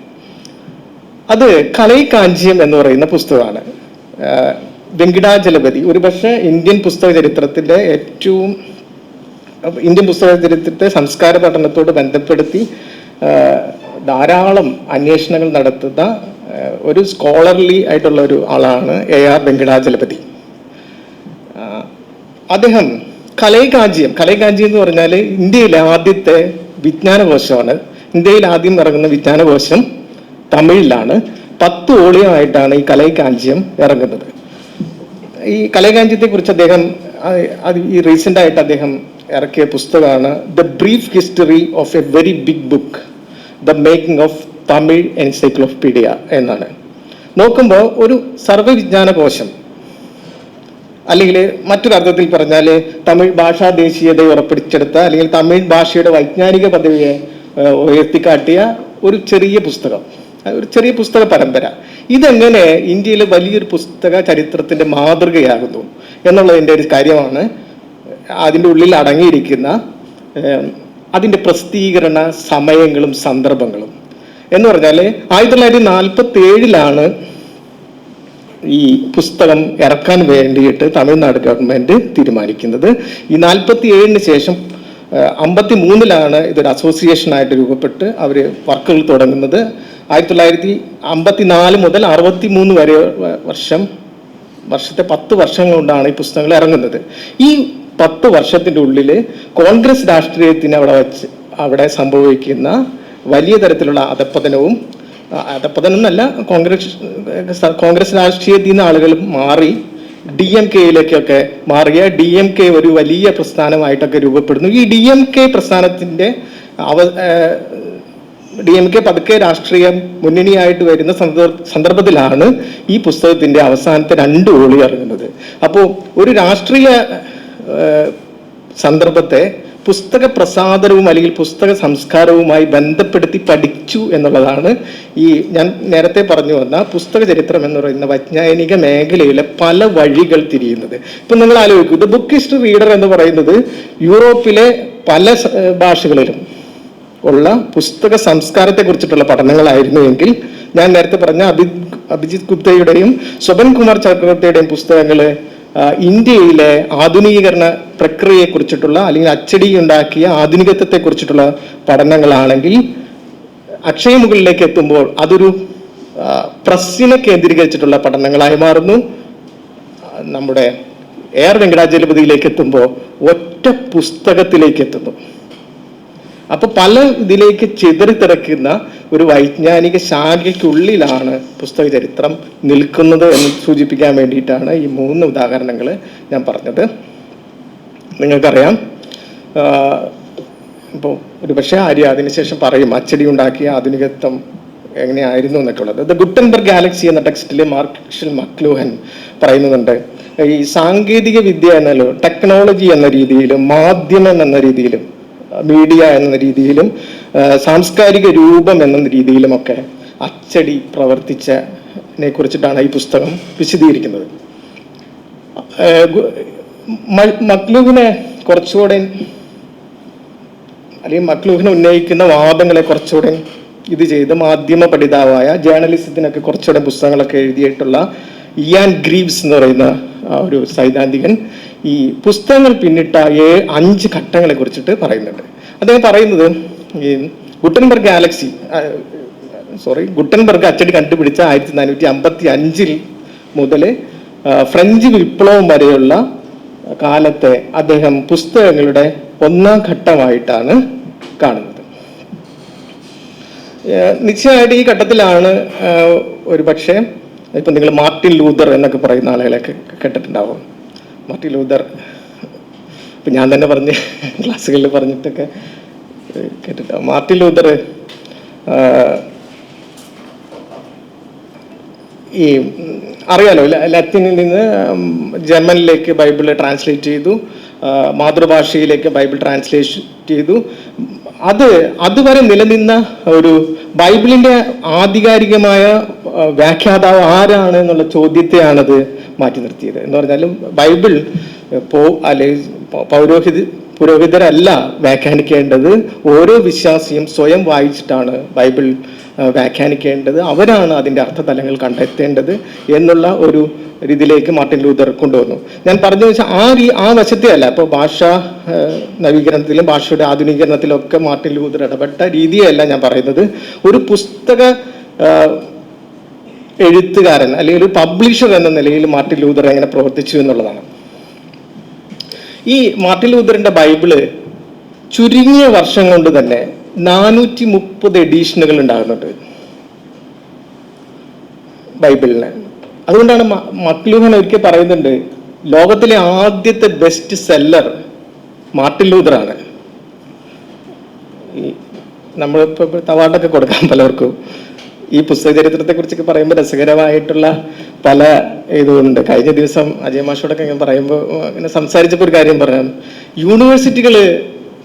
അത് കലൈകാഞ്ചിയം എന്ന് പറയുന്ന പുസ്തകമാണ്. വെങ്കിടാചലപതി ഒരുപക്ഷെ ഇന്ത്യൻ പുസ്തക ചരിത്രത്തിൻ്റെ ഇന്ത്യൻ പുസ്തക ചരിത്രത്തെ സംസ്കാര പഠനത്തോട് ബന്ധപ്പെടുത്തി ധാരാളം അന്വേഷണങ്ങൾ നടത്തുന്ന ഒരു സ്കോളർലി ആയിട്ടുള്ള ഒരു ആളാണ് AR വെങ്കിടാചലപതി. അദ്ദേഹം കലൈകാഞ്ചിയം എന്ന് പറഞ്ഞാൽ ഇന്ത്യയിലെ ആദ്യത്തെ വിജ്ഞാനകോശമാണ്. ഇന്ത്യയിൽ ആദ്യം ഇറങ്ങുന്ന വിജ്ഞാനകോശം തമിഴിലാണ്. 10 വോളിയമായിട്ടാണ് ഈ കലൈകാഞ്ചിയം ഇറങ്ങുന്നത്. ഈ കലൈകാഞ്ചിയത്തെ കുറിച്ച് അദ്ദേഹം ഈ റീസെന്റ് ആയിട്ട് അദ്ദേഹം ഇറക്കിയ പുസ്തകമാണ് the brief history of a very big book, the making of Tamil encyclopedia എന്നാണ്. നോക്കുമ്പോൾ ഒരു സർവ്വവിജ്ഞാനകോശം, അല്ലെങ്കിൽ മറ്റൊരർത്ഥത്തിൽ പറഞ്ഞാൽ തമിഴ് ഭാഷാ ദേശീയതയെ ഉറപ്പിച്ചെടുത്ത, അല്ലെങ്കിൽ തമിഴ് ഭാഷയുടെ വൈജ്ഞാനിക പദവിയെ ഉയർത്തിക്കാട്ടിയ ഒരു ചെറിയ പുസ്തകം, ഒരു ചെറിയ പുസ്തക പരമ്പര. ഇതെങ്ങനെ ഇന്ത്യയിലെ വലിയൊരു പുസ്തക ചരിത്രത്തിന്റെ മാതൃകയാകുന്നു എന്നുള്ളതിൻ്റെ ഒരു കാര്യമാണ് അതിൻ്റെ ഉള്ളിൽ അടങ്ങിയിരിക്കുന്ന അതിൻ്റെ പ്രസിദ്ധീകരണ സമയങ്ങളും സന്ദർഭങ്ങളും. എന്ന് പറഞ്ഞാൽ 1947 ഈ പുസ്തകം ഇറക്കാൻ വേണ്ടിയിട്ട് തമിഴ്നാട് ഗവൺമെൻറ് തീരുമാനിക്കുന്നത്. ഈ 47 ശേഷം 53 ഇതൊരു അസോസിയേഷനായിട്ട് രൂപപ്പെട്ട് അവർ വർക്കുകൾ തുടങ്ങുന്നത്. 1954 മുതൽ 63 വരെ വർഷത്തെ 10 വർഷം കൊണ്ടാണ് ഈ പുസ്തകങ്ങൾ ഇറങ്ങുന്നത്. ഈ 10 വർഷത്തിൻ്റെ ഉള്ളിൽ കോൺഗ്രസ് രാഷ്ട്രീയത്തിന് അവിടെ സംഭവിക്കുന്ന വലിയ തരത്തിലുള്ള അധപ്പതനം എന്നല്ല, കോൺഗ്രസ് രാഷ്ട്രീയത്തിൽ നിന്ന് ആളുകൾ മാറി DMK-യിലേക്കൊക്കെ മാറിയ DMK ഒരു വലിയ പ്രസ്ഥാനമായിട്ടൊക്കെ രൂപപ്പെടുന്നു. ഈ DMK പ്രസ്ഥാനത്തിൻ്റെ DMK പതുക്കെ രാഷ്ട്രീയം മുന്നണിയായിട്ട് വരുന്ന സന്ദർഭത്തിലാണ് ഈ പുസ്തകത്തിൻ്റെ അവസാനത്തെ 2 വോളിയം ഇറങ്ങുന്നത്. അപ്പോൾ ഒരു രാഷ്ട്രീയ സന്ദർഭത്തെ പുസ്തക പ്രസാദനവും അല്ലെങ്കിൽ പുസ്തക സംസ്കാരവുമായി ബന്ധപ്പെടുത്തി പഠിച്ചു എന്നുള്ളതാണ് ഈ ഞാൻ നേരത്തെ പറഞ്ഞു വന്ന പുസ്തക ചരിത്രം എന്ന് പറയുന്ന വൈജ്ഞാനിക മേഖലയിലെ പല വഴികൾ തിരിയുന്നത്. ഇപ്പം നിങ്ങൾ ആലോചിക്കൂ, ദ ബുക്ക് ഹിസ്റ്ററി റീഡർ എന്ന് പറയുന്നത് യൂറോപ്പിലെ പല ഭാഷകളിലും ഉള്ള പുസ്തക സംസ്കാരത്തെ കുറിച്ചിട്ടുള്ള പഠനങ്ങളായിരുന്നുവെങ്കിൽ ഞാൻ നേരത്തെ പറഞ്ഞ അഭിജിത് ഗുപ്തയുടെയും സ്വപൻ കുമാർ ചക്രവർത്തിയുടെയും പുസ്തകങ്ങൾ ഇന്ത്യയിലെ ആധുനികീകരണ പ്രക്രിയയെക്കുറിച്ചിട്ടുള്ള അല്ലെങ്കിൽ അച്ചടി ഉണ്ടാക്കിയ ആധുനികത്വത്തെക്കുറിച്ചിട്ടുള്ള പഠനങ്ങളാണെങ്കിൽ അക്ഷയമുകളിലേക്ക് എത്തുമ്പോൾ അതൊരു പ്രസ്സിനെ കേന്ദ്രീകരിച്ചിട്ടുള്ള പഠനങ്ങളായി മാറുന്നു. നമ്മുടെ AR വെങ്കടാചലപതിയിലേക്ക് എത്തുമ്പോൾ ഒറ്റ പുസ്തകത്തിലേക്ക് എത്തുന്നു. അപ്പൊ പല ഇതിലേക്ക് ചിതറിത്തിറക്കുന്ന ഒരു വൈജ്ഞാനിക ശാഖയ്ക്കുള്ളിലാണ് പുസ്തക ചരിത്രം നിൽക്കുന്നത് എന്ന് സൂചിപ്പിക്കാൻ വേണ്ടിയിട്ടാണ് ഈ 3 ഉദാഹരണങ്ങൾ ഞാൻ പറഞ്ഞത്. നിങ്ങൾക്കറിയാം, ഇപ്പോൾ ഒരു പക്ഷേ അതിനുശേഷം പറയും അച്ചടി ഉണ്ടാക്കിയ ആധുനികത്വം എങ്ങനെയായിരുന്നു എന്നൊക്കെ ഉള്ളത്. ദ ഗുട്ടൻബർഗ് ഗാലക്സി എന്ന ടെക്സ്റ്റിൽ മാർഷൽ മക്ലൂഹൻ പറയുന്നുണ്ട്, ഈ സാങ്കേതിക വിദ്യ എന്നല്ലോ ടെക്നോളജി എന്ന രീതിയിലും മാധ്യമം എന്ന രീതിയിലും മീഡിയ എന്ന രീതിയിലും സാംസ്കാരിക രൂപം എന്ന രീതിയിലുമൊക്കെ അച്ചടി പ്രവർത്തിച്ചതിനെ കുറിച്ചിട്ടാണ് ഈ പുസ്തകം വിശദീകരിക്കുന്നത്. മക്ലൂഹിനെ കുറച്ചുകൂടെ അല്ലെങ്കിൽ മക്ലൂഹിനെ ഉന്നയിക്കുന്ന വാദങ്ങളെ കുറച്ചുകൂടെ ഇത് ചെയ്ത് മാധ്യമ പഠിതാവായ ജേർണലിസത്തിനൊക്കെ കുറച്ചുകൂടെ പുസ്തകങ്ങളൊക്കെ എഴുതിയിട്ടുള്ള ഇയാൻ ഗ്രീവ്സ് എന്ന് പറയുന്ന ഒരു സൈദ്ധാന്തികൻ ഈ പുസ്തകങ്ങൾ പിന്നിട്ട 5 ഘട്ടങ്ങളെ കുറിച്ചിട്ട് പറയുന്നുണ്ട്. അദ്ദേഹം പറയുന്നത് ഈ ഗുട്ടൻബർഗ് അച്ചടി കണ്ടുപിടിച്ച 1455 മുതൽ ഫ്രഞ്ച് വിപ്ലവം വരെയുള്ള കാലത്തെ അദ്ദേഹം പുസ്തകങ്ങളുടെ 1ാം ഘട്ടമായിട്ടാണ് കാണുന്നത്. നിശ്ചയമായിട്ട് ഈ ഘട്ടത്തിലാണ് ഒരു പക്ഷേ ഇപ്പം നിങ്ങൾ മാർട്ടിൻ ലൂതർ എന്നൊക്കെ പറയുന്ന ആളുകളെയൊക്കെ കേട്ടിട്ടുണ്ടാവും. മാർട്ടിൻ ലൂതർ ഇപ്പം ഞാൻ തന്നെ പറഞ്ഞ് ക്ലാസ്സുകളിൽ പറഞ്ഞിട്ടൊക്കെ കേട്ടിട്ടുണ്ടാവും. മാർട്ടിൻ ലൂതർ ഈ അറിയാലോ, ലത്തീനിൽ നിന്ന് ജർമ്മനിലേക്ക് ബൈബിൾ ട്രാൻസ്ലേറ്റ് ചെയ്തു, മാതൃഭാഷയിലേക്ക് ബൈബിൾ ട്രാൻസ്ലേറ്റ് ചെയ്തു. അതുവരെ നിലനിന്ന ഒരു ബൈബിളിന്റെ ആധികാരികമായ വ്യാഖ്യാതാവ് ആരാണ് എന്നുള്ള ചോദ്യത്തെയാണത് മാറ്റി നിർത്തിയത്. എന്ന് പറഞ്ഞാലും ബൈബിൾ പുരോഹിതരല്ല വ്യാഖ്യാനിക്കേണ്ടത്, ഓരോ വിശ്വാസിയും സ്വയം വായിച്ചിട്ടാണ് ബൈബിൾ വ്യാഖ്യാനിക്കേണ്ടത്, അവരാണ് അതിൻ്റെ അർത്ഥതലങ്ങൾ കണ്ടെത്തേണ്ടത് എന്നുള്ള ഒരു രീതിയിലേക്ക് മാർട്ടിൻ ലൂതർ കൊണ്ടുവന്നു. ഞാൻ പറഞ്ഞു വെച്ചാൽ ആ വശത്തെ അല്ല. ഇപ്പോൾ ഭാഷാ നവീകരണത്തിലും ഭാഷയുടെ ആധുനീകരണത്തിലും ഒക്കെ മാർട്ടിൻ ലൂതർ ഇടപെട്ട രീതിയല്ല ഞാൻ പറയുന്നത്. ഒരു പുസ്തക എഴുത്തുകാരൻ അല്ലെങ്കിൽ ഒരു പബ്ലിഷർ എന്ന നിലയിൽ മാർട്ടിൻ ലൂതർ എങ്ങനെ പ്രവർത്തിച്ചു എന്നുള്ളതാണ്. ഈ മാർട്ടിൻ ലൂതറിന്റെ ബൈബിള് ചുരുങ്ങിയ വർഷം കൊണ്ട് തന്നെ 430 എഡീഷനുകൾ ഉണ്ടാകുന്നുണ്ട് ബൈബിളിന്. അതുകൊണ്ടാണ് മക്ലൂഹൻ ഒരിക്കൽ പറയുന്നുണ്ട്, ലോകത്തിലെ ആദ്യത്തെ ബെസ്റ്റ് സെല്ലർ മാർട്ടിൻ ലൂതറാണ്. ഈ നമ്മളിപ്പോൾ അവാർഡൊക്കെ കൊടുക്കാം പലർക്കും. ഈ പുസ്തക ചരിത്രത്തെ കുറിച്ചൊക്കെ പറയുമ്പോൾ രസകരമായിട്ടുള്ള പല ഇതുണ്ട്. കഴിഞ്ഞ ദിവസം അജയ് മാഷോടൊക്കെ ഞാൻ പറയുമ്പോൾ അങ്ങനെ സംസാരിച്ചപ്പോൾ ഒരു കാര്യം പറയാം. യൂണിവേഴ്സിറ്റികൾ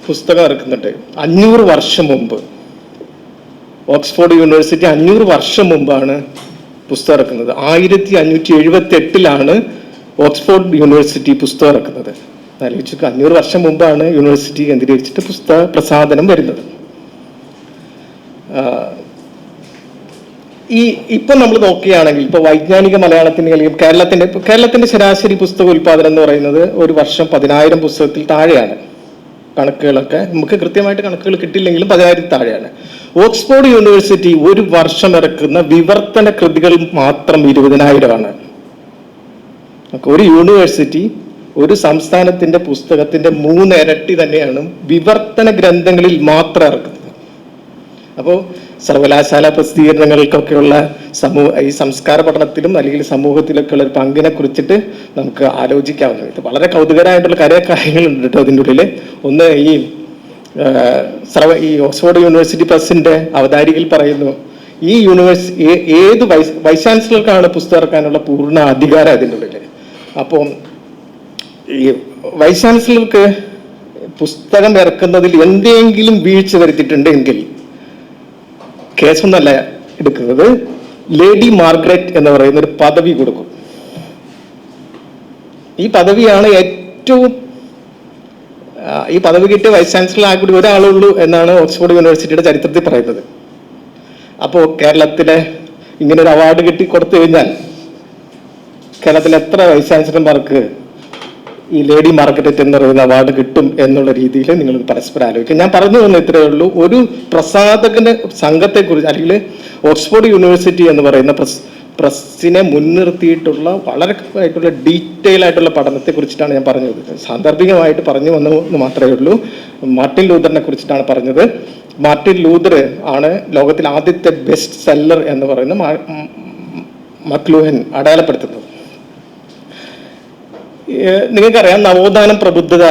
പുസ്തകം ഇറക്കുന്നുണ്ട് 500 വർഷം മുമ്പ്. ഓക്സ്ഫോർഡ് യൂണിവേഴ്സിറ്റി 500 വർഷം മുമ്പാണ് പുസ്തകം ഇറക്കുന്നത്. 1578 ഓക്സ്ഫോർഡ് യൂണിവേഴ്സിറ്റി പുസ്തകം ഇറക്കുന്നത്. ആലോചിച്ചു, 500 വർഷം മുമ്പാണ് യൂണിവേഴ്സിറ്റി കേന്ദ്രീകരിച്ചിട്ട് പുസ്തക പ്രസാധനം വരുന്നത്. ഇപ്പൊ നമ്മൾ നോക്കുകയാണെങ്കിൽ ഇപ്പൊ വൈജ്ഞാനിക മലയാളത്തിന്റെ അല്ലെങ്കിൽ കേരളത്തിന്റെ ശരാശരി പുസ്തക ഉൽപാദനം എന്ന് പറയുന്നത് ഒരു വർഷം 10,000 പുസ്തകത്തിൽ താഴെയാണ്. കണക്കുകളൊക്കെ നമുക്ക് കൃത്യമായിട്ട് കണക്കുകൾ കിട്ടില്ലെങ്കിലും 10,000 താഴെയാണ്. ഓക്സ്ഫോർഡ് യൂണിവേഴ്സിറ്റി ഒരു വർഷം ഇറക്കുന്ന വിവർത്തന കൃതികൾ മാത്രം 20,000 ഒരു യൂണിവേഴ്സിറ്റി ഒരു സംസ്ഥാനത്തിന്റെ പുസ്തകത്തിന്റെ 3 ഇരട്ടി തന്നെയാണ് വിവർത്തന ഗ്രന്ഥങ്ങളിൽ മാത്രം ഇറക്കുന്നത്. അപ്പോൾ സർവകലാശാല പ്രസിദ്ധീകരണങ്ങൾക്കൊക്കെയുള്ള ഈ സംസ്കാര പഠനത്തിലും അല്ലെങ്കിൽ സമൂഹത്തിലൊക്കെ ഉള്ള ഒരു പങ്കിനെ കുറിച്ചിട്ട് നമുക്ക് ആലോചിക്കാവുന്നത്. ഇത് വളരെ കൗതുകരമായിട്ടുള്ള കാര്യങ്ങളുണ്ട് കേട്ടോ അതിൻ്റെ ഉള്ളിൽ. ഒന്ന്, ഈ ഓക്സ്ഫോർഡ് യൂണിവേഴ്സിറ്റി പ്രസിന്റെ അവതാരികയിൽ പറയുന്നു, ഈ ഏത് വൈസ് ചാൻസലർക്കാണ് പുസ്തകം ഇറക്കാനുള്ള പൂർണ്ണ അധികാരം അതിൻ്റെ ഉള്ളിൽ. അപ്പോൾ ഈ വൈസ് ചാൻസലർക്ക് പുസ്തകം ഇറക്കുന്നതിൽ എന്തെങ്കിലും വീഴ്ച വരുത്തിയിട്ടുണ്ടെങ്കിൽ കേസൊന്നല്ല എടുക്കുന്നത്, ലേഡി മാർഗ്രറ്റ് എന്ന് പറയുന്ന ഒരു പദവി കൊടുക്കും. ഈ പദവിയാണ് ഏറ്റവും ഈ പദവി കിട്ടിയ വൈസ് ചാൻസലർ ആകൂടി ഒരാളുള്ളൂ എന്നാണ് ഓക്സ്ഫോർഡ് യൂണിവേഴ്സിറ്റിയുടെ ചരിത്രത്തിൽ പറയുന്നത്. അപ്പോൾ കേരളത്തിലെ ഇങ്ങനെ ഒരു അവാർഡ് കിട്ടി കൊടുത്തു കഴിഞ്ഞാൽ കേരളത്തിലെ എത്ര വൈസ് ചാൻസലർമാർക്ക് ഈ ലേഡി മാർഗ്രറ്റ് എന്ന് പറയുന്ന അവാർഡ് കിട്ടും എന്നുള്ള രീതിയിൽ നിങ്ങൾ പരസ്പരം ആലോചിക്കും. ഞാൻ പറഞ്ഞു തന്ന ഇത്രയേ ഉള്ളൂ. ഒരു പ്രസാധകന്റെ സംഘത്തെക്കുറിച്ച് അല്ലെങ്കിൽ ഓക്സ്ഫോർഡ് യൂണിവേഴ്സിറ്റി എന്ന് പറയുന്ന പ്രസ്സിനെ മുൻനിർത്തിയിട്ടുള്ള വളരെ ആയിട്ടുള്ള ഡീറ്റെയിൽ ആയിട്ടുള്ള പഠനത്തെ കുറിച്ചിട്ടാണ് ഞാൻ പറഞ്ഞത്. സാന്ദർഭികമായിട്ട് പറഞ്ഞു വന്നെന്ന് മാത്രമേ ഉള്ളൂ. മാർട്ടിൻ ലൂതറിനെ കുറിച്ചിട്ടാണ് പറഞ്ഞത്. മാർട്ടിൻ ലൂതർ ആണ് ലോകത്തിലെ ആദ്യത്തെ ബെസ്റ്റ് സെല്ലർ എന്ന് പറയുന്ന മക്ലൂഹൻ അടയാളപ്പെടുത്തുന്നത്. നിങ്ങൾക്കറിയാം, നവോത്ഥാനം, പ്രബുദ്ധത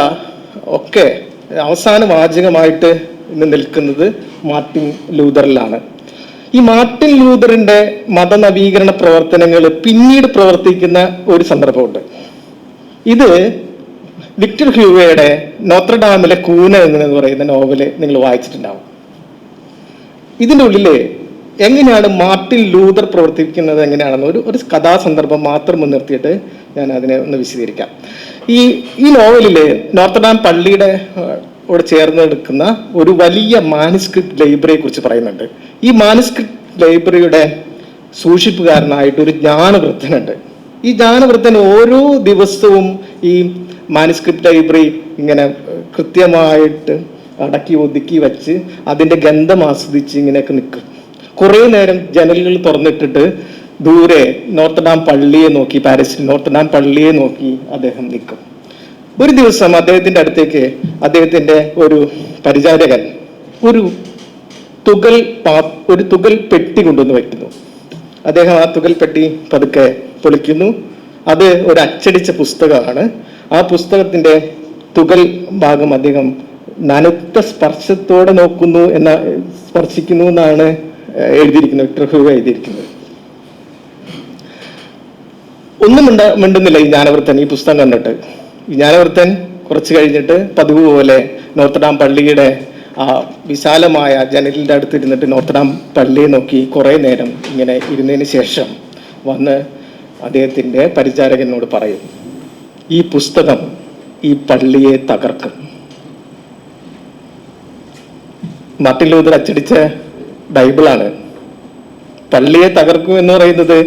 ഒക്കെ അവസാന വാചകമായിട്ട് ഇന്ന് നിൽക്കുന്നത് മാർട്ടിൻ ലൂതറിലാണ്. ഈ മാർട്ടിൻ ലൂതറിന്റെ മതനവീകരണ പ്രവർത്തനങ്ങൾ പിന്നീട് പ്രവർത്തിക്കുന്ന ഒരു സന്ദർഭമുണ്ട്. ഇത് വിക്ടർ ഹ്യൂഗോയുടെ നോത്രഡാമിലെ കൂന എന്ന് പറയുന്ന നോവല് നിങ്ങൾ വായിച്ചിട്ടുണ്ടാവും. ഇതിൻ്റെ ഉള്ളില് എങ്ങനെയാണ് മാർട്ടിൻ ലൂതർ പ്രവർത്തിക്കുന്നത് എങ്ങനെയാണെന്ന് ഒരു കഥാസന്ദർഭം മാത്രം മുൻനിർത്തിയിട്ട് ഞാൻ അതിനെ ഒന്ന് വിശദീകരിക്കാം. ഈ നോവലില് നോത്രഡാം പള്ളിയുടെ ഓട് ചേർന്ന് എടുക്കുന്ന ഒരു വലിയ മാനുസ്ക്രിപ്റ്റ് ലൈബ്രറിയെ കുറിച്ച് പറയുന്നുണ്ട്. ഈ മാനുസ്ക്രിപ്റ്റ് ലൈബ്രറിയുടെ സൂക്ഷിപ്പുകാരനായിട്ട് ഒരു ജ്ഞാനവൃദ്ധനുണ്ട്. ഈ ജ്ഞാനവൃദ്ധൻ ഓരോ ദിവസവും ഈ മാനുസ്ക്രിപ്റ്റ് ലൈബ്രറി ഇങ്ങനെ കൃത്യമായിട്ട് അടക്കി ഒതുക്കി വെച്ച് അതിൻ്റെ ഗന്ധം ആസ്വദിച്ച് ഇങ്ങനെയൊക്കെ നിൽക്കും. കുറേ നേരം ജനലുകൾ തുറന്നിട്ടിട്ട് ദൂരെ നോർത്തഡാം പള്ളിയെ നോക്കി, പാരീസിൽ നോർത്തഡാം പള്ളിയെ നോക്കി അദ്ദേഹം നിൽക്കും. ഒരു ദിവസം അദ്ദേഹത്തിന്റെ അടുത്തേക്ക് അദ്ദേഹത്തിന്റെ ഒരു പരിചാരകൻ ഒരു തുകൽ പെട്ടി കൊണ്ടുവന്ന് വയ്ക്കുന്നു. അദ്ദേഹം ആ തുകൽ പെട്ടി പതുക്കെ പൊളിക്കുന്നു. അത് ഒരു അച്ചടിച്ച പുസ്തകമാണ്. ആ പുസ്തകത്തിന്റെ തുകൽ ഭാഗം അദ്ദേഹം നനുത്ത സ്പർശത്തോടെ സ്പർശിക്കുന്നു എന്നാണ് എഴുതിയിരിക്കുന്നത്, വിക്ടർ ഹ്യൂഗോ എഴുതിയിരിക്കുന്നത്. ഒന്നും മിണ്ടുന്നില്ല ഈ ജ്ഞാനവൃത്തൻ ഈ പുസ്തകം കണ്ടിട്ട്. ഈ ജ്ഞാനവൃത്തൻ കുറച്ച് കഴിഞ്ഞിട്ട് പതിവ് പോലെ നോർത്തഡാം പള്ളിയുടെ ആ വിശാലമായ ജനലിൻ്റെ അടുത്ത് ഇരുന്നിട്ട് നോർത്തഡാം പള്ളിയെ നോക്കി കുറേ നേരം ഇങ്ങനെ ഇരുന്നതിന് ശേഷം വന്ന് അദ്ദേഹത്തിൻ്റെ പരിചാരകനോട് പറയും, ഈ പുസ്തകം ഈ പള്ളിയെ തകർക്കും. മാർട്ടിൻ ലൂതർ അച്ചടിച്ച ബൈബിളാണ്. പള്ളിയെ തകർക്കും എന്ന് പറയുന്നത്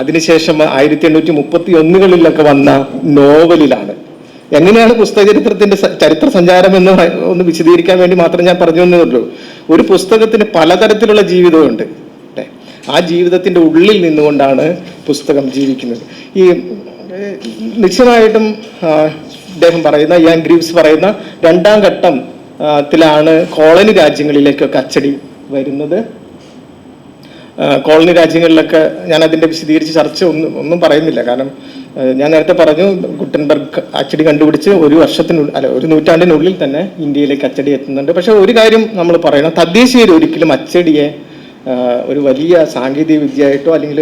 അതിനുശേഷം 1831 വന്ന നോവലിലാണ്. എങ്ങനെയാണ് പുസ്തക ചരിത്രത്തിന്റെ ചരിത്ര സഞ്ചാരം എന്ന് ഒന്ന് വിശദീകരിക്കാൻ വേണ്ടി മാത്രം ഞാൻ പറഞ്ഞു തന്നേ. ഒരു പുസ്തകത്തിന് പലതരത്തിലുള്ള ജീവിതമുണ്ട്. ആ ജീവിതത്തിന്റെ ഉള്ളിൽ നിന്നുകൊണ്ടാണ് പുസ്തകം ജീവിക്കുന്നത്. ഈ നിശ്ചയമായിട്ടും അദ്ദേഹം പറയുന്ന ഇയാൻ ഗ്രീവ്സ് പറയുന്ന രണ്ടാം ഘട്ടത്തിലാണ് കോളനി രാജ്യങ്ങളിലേക്കൊക്കെ അച്ചടി വരുന്നത്. കോളനി രാജ്യങ്ങളിലൊക്കെ ഞാൻ അതിന്റെ വിശദീകരിച്ച് ചർച്ച ഒന്നും പറയുന്നില്ല. കാരണം ഞാൻ നേരത്തെ പറഞ്ഞു, ഗുട്ടൻബർഗ് അച്ചടി കണ്ടുപിടിച്ച് ഒരു നൂറ്റാണ്ടിനുള്ളിൽ തന്നെ ഇന്ത്യയിലേക്ക് അച്ചടി എത്തുന്നുണ്ട്. പക്ഷെ ഒരു കാര്യം നമ്മൾ പറയണം, തദ്ദേശീയർ ഒരിക്കലും അച്ചടിയെ ഒരു വലിയ സാങ്കേതിക വിദ്യയായിട്ടോ അല്ലെങ്കിൽ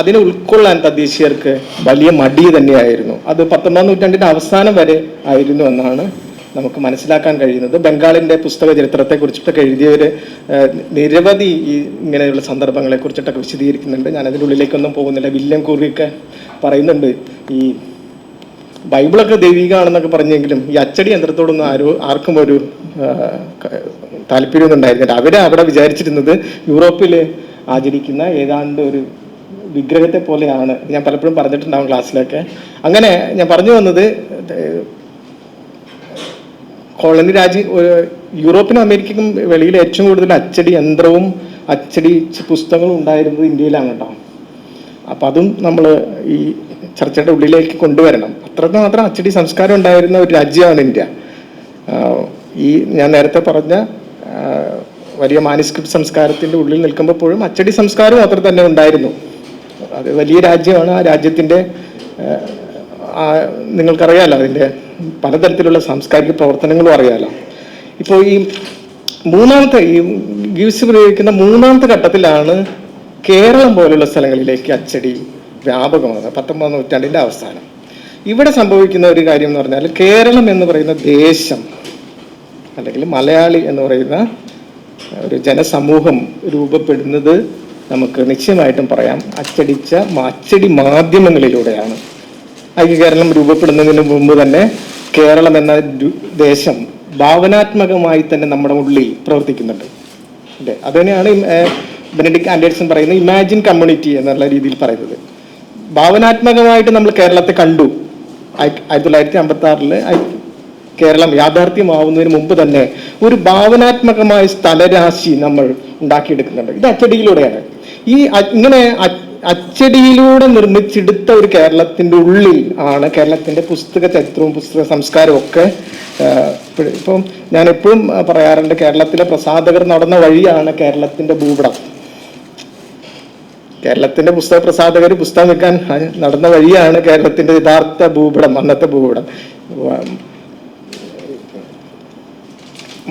അതിനെ ഉൾക്കൊള്ളാൻ തദ്ദേശീയർക്ക് വലിയ മടി തന്നെയായിരുന്നു. അത് 19ാം നൂറ്റാണ്ടിന്റെ അവസാനം വരെ ആയിരുന്നു എന്നാണ് നമുക്ക് മനസ്സിലാക്കാൻ കഴിയുന്നത്. ബംഗാളിന്റെ പുസ്തക ചരിത്രത്തെ കുറിച്ചിട്ടൊക്കെ എഴുതിയവർ നിരവധി ഇങ്ങനെയുള്ള സന്ദർഭങ്ങളെ കുറിച്ചിട്ടൊക്കെ വിശദീകരിക്കുന്നുണ്ട്. ഞാൻ അതിൻ്റെ ഉള്ളിലേക്കൊന്നും പോകുന്നില്ല. വില്യം കുറിയൊക്കെ പറയുന്നുണ്ട്, ഈ ബൈബിളൊക്കെ ദൈവികമാണെന്നൊക്കെ പറഞ്ഞെങ്കിലും ഈ അച്ചടി യന്ത്രത്തോടൊന്നും ആർക്കും ഒരു താല്പര്യമൊന്നും ഉണ്ടായിരുന്നില്ല. അവിടെ വിചാരിച്ചിരുന്നത് യൂറോപ്പിൽ ആചരിക്കുന്ന ഏതാണ്ട് ഒരു വിഗ്രഹത്തെ പോലെയാണ്. ഞാൻ പലപ്പോഴും പറഞ്ഞിട്ടുണ്ടാവും ക്ലാസ്സിലൊക്കെ. അങ്ങനെ ഞാൻ പറഞ്ഞു വന്നത്, കോളനി യൂറോപ്പിനും അമേരിക്കയ്ക്കും വെളിയിൽ ഏറ്റവും കൂടുതൽ അച്ചടി യന്ത്രവും അച്ചടി പുസ്തകങ്ങളും ഉണ്ടായിരുന്നത് ഇന്ത്യയിലാണ് കേട്ടോ. അപ്പം അതും നമ്മൾ ഈ ചർച്ചയുടെ ഉള്ളിലേക്ക് കൊണ്ടുവരണം. അത്രമാത്രം അച്ചടി സംസ്കാരം ഉണ്ടായിരുന്ന ഒരു രാജ്യമാണ് ഇന്ത്യ. ഈ ഞാൻ നേരത്തെ പറഞ്ഞ വലിയ മാനുസ്ക്രിപ്റ്റ് സംസ്കാരത്തിൻ്റെ ഉള്ളിൽ നിൽക്കുമ്പോഴും അച്ചടി സംസ്കാരവും അത്ര തന്നെ ഉണ്ടായിരുന്നു. അത് വലിയ രാജ്യമാണ്. ആ രാജ്യത്തിൻ്റെ നിങ്ങൾക്കറിയാലോ, അതിൻ്റെ പലതരത്തിലുള്ള സാംസ്കാരിക പ്രവർത്തനങ്ങളും അറിയാലോ. ഇപ്പോൾ ഈ ഗീവ്സ് പ്രയോഗിക്കുന്ന മൂന്നാമത്തെ ഘട്ടത്തിലാണ് കേരളം പോലുള്ള സ്ഥലങ്ങളിലേക്ക് അച്ചടി വ്യാപകമാകുന്നത്, 19ാം നൂറ്റാണ്ടിൻ്റെ അവസാനം. ഇവിടെ സംഭവിക്കുന്ന ഒരു കാര്യം എന്ന് പറഞ്ഞാൽ, കേരളം എന്ന് പറയുന്ന ദേശം അല്ലെങ്കിൽ മലയാളി എന്ന് പറയുന്ന ഒരു ജനസമൂഹം രൂപപ്പെടുന്നത് നമുക്ക് നിശ്ചയമായിട്ടും പറയാം അച്ചടി മാധ്യമങ്ങളിലൂടെയാണ്. കേരളം രൂപപ്പെടുന്നതിന് മുമ്പ് തന്നെ കേരളം എന്ന ദേശം ഭാവനാത്മകമായി തന്നെ നമ്മുടെ ഉള്ളിൽ പ്രവർത്തിക്കുന്നുണ്ട്. അല്ലേ? അത് തന്നെയാണ് ബെനഡിക്ട് ആൻഡേഴ്സൺ പറയുന്നത് ഇമാജിൻ കമ്മ്യൂണിറ്റി എന്നുള്ള രീതിയിൽ പറയുന്നത്. ഭാവനാത്മകമായിട്ട് നമ്മൾ കേരളത്തെ കണ്ടു. 1956 കേരളം യാഥാർത്ഥ്യമാവുന്നതിന് മുമ്പ് തന്നെ ഒരു ഭാവനാത്മകമായ സ്ഥലരാശി നമ്മൾ ഉണ്ടാക്കിയെടുക്കുന്നുണ്ട്. ഇത് അച്ചടിയിലൂടെയാണ്. ഇങ്ങനെ അച്ചടിയിലൂടെ നിർമ്മിച്ചെടുത്ത ഒരു കേരളത്തിന്റെ ഉള്ളിൽ ആണ് കേരളത്തിന്റെ പുസ്തക ചരിത്രവും പുസ്തക സംസ്കാരവും ഒക്കെ. ഇപ്പം ഞാൻ എപ്പോഴും പറയാറുണ്ട്, കേരളത്തിലെ പ്രസാധകർ നടന്ന വഴിയാണ് കേരളത്തിന്റെ ഭൂപടം. കേരളത്തിന്റെ പുസ്തക പ്രസാധകർ പുസ്തകം വെക്കാൻ നടന്ന വഴിയാണ് കേരളത്തിന്റെ യഥാർത്ഥ ഭൂപടം, അന്നത്തെ ഭൂപടം.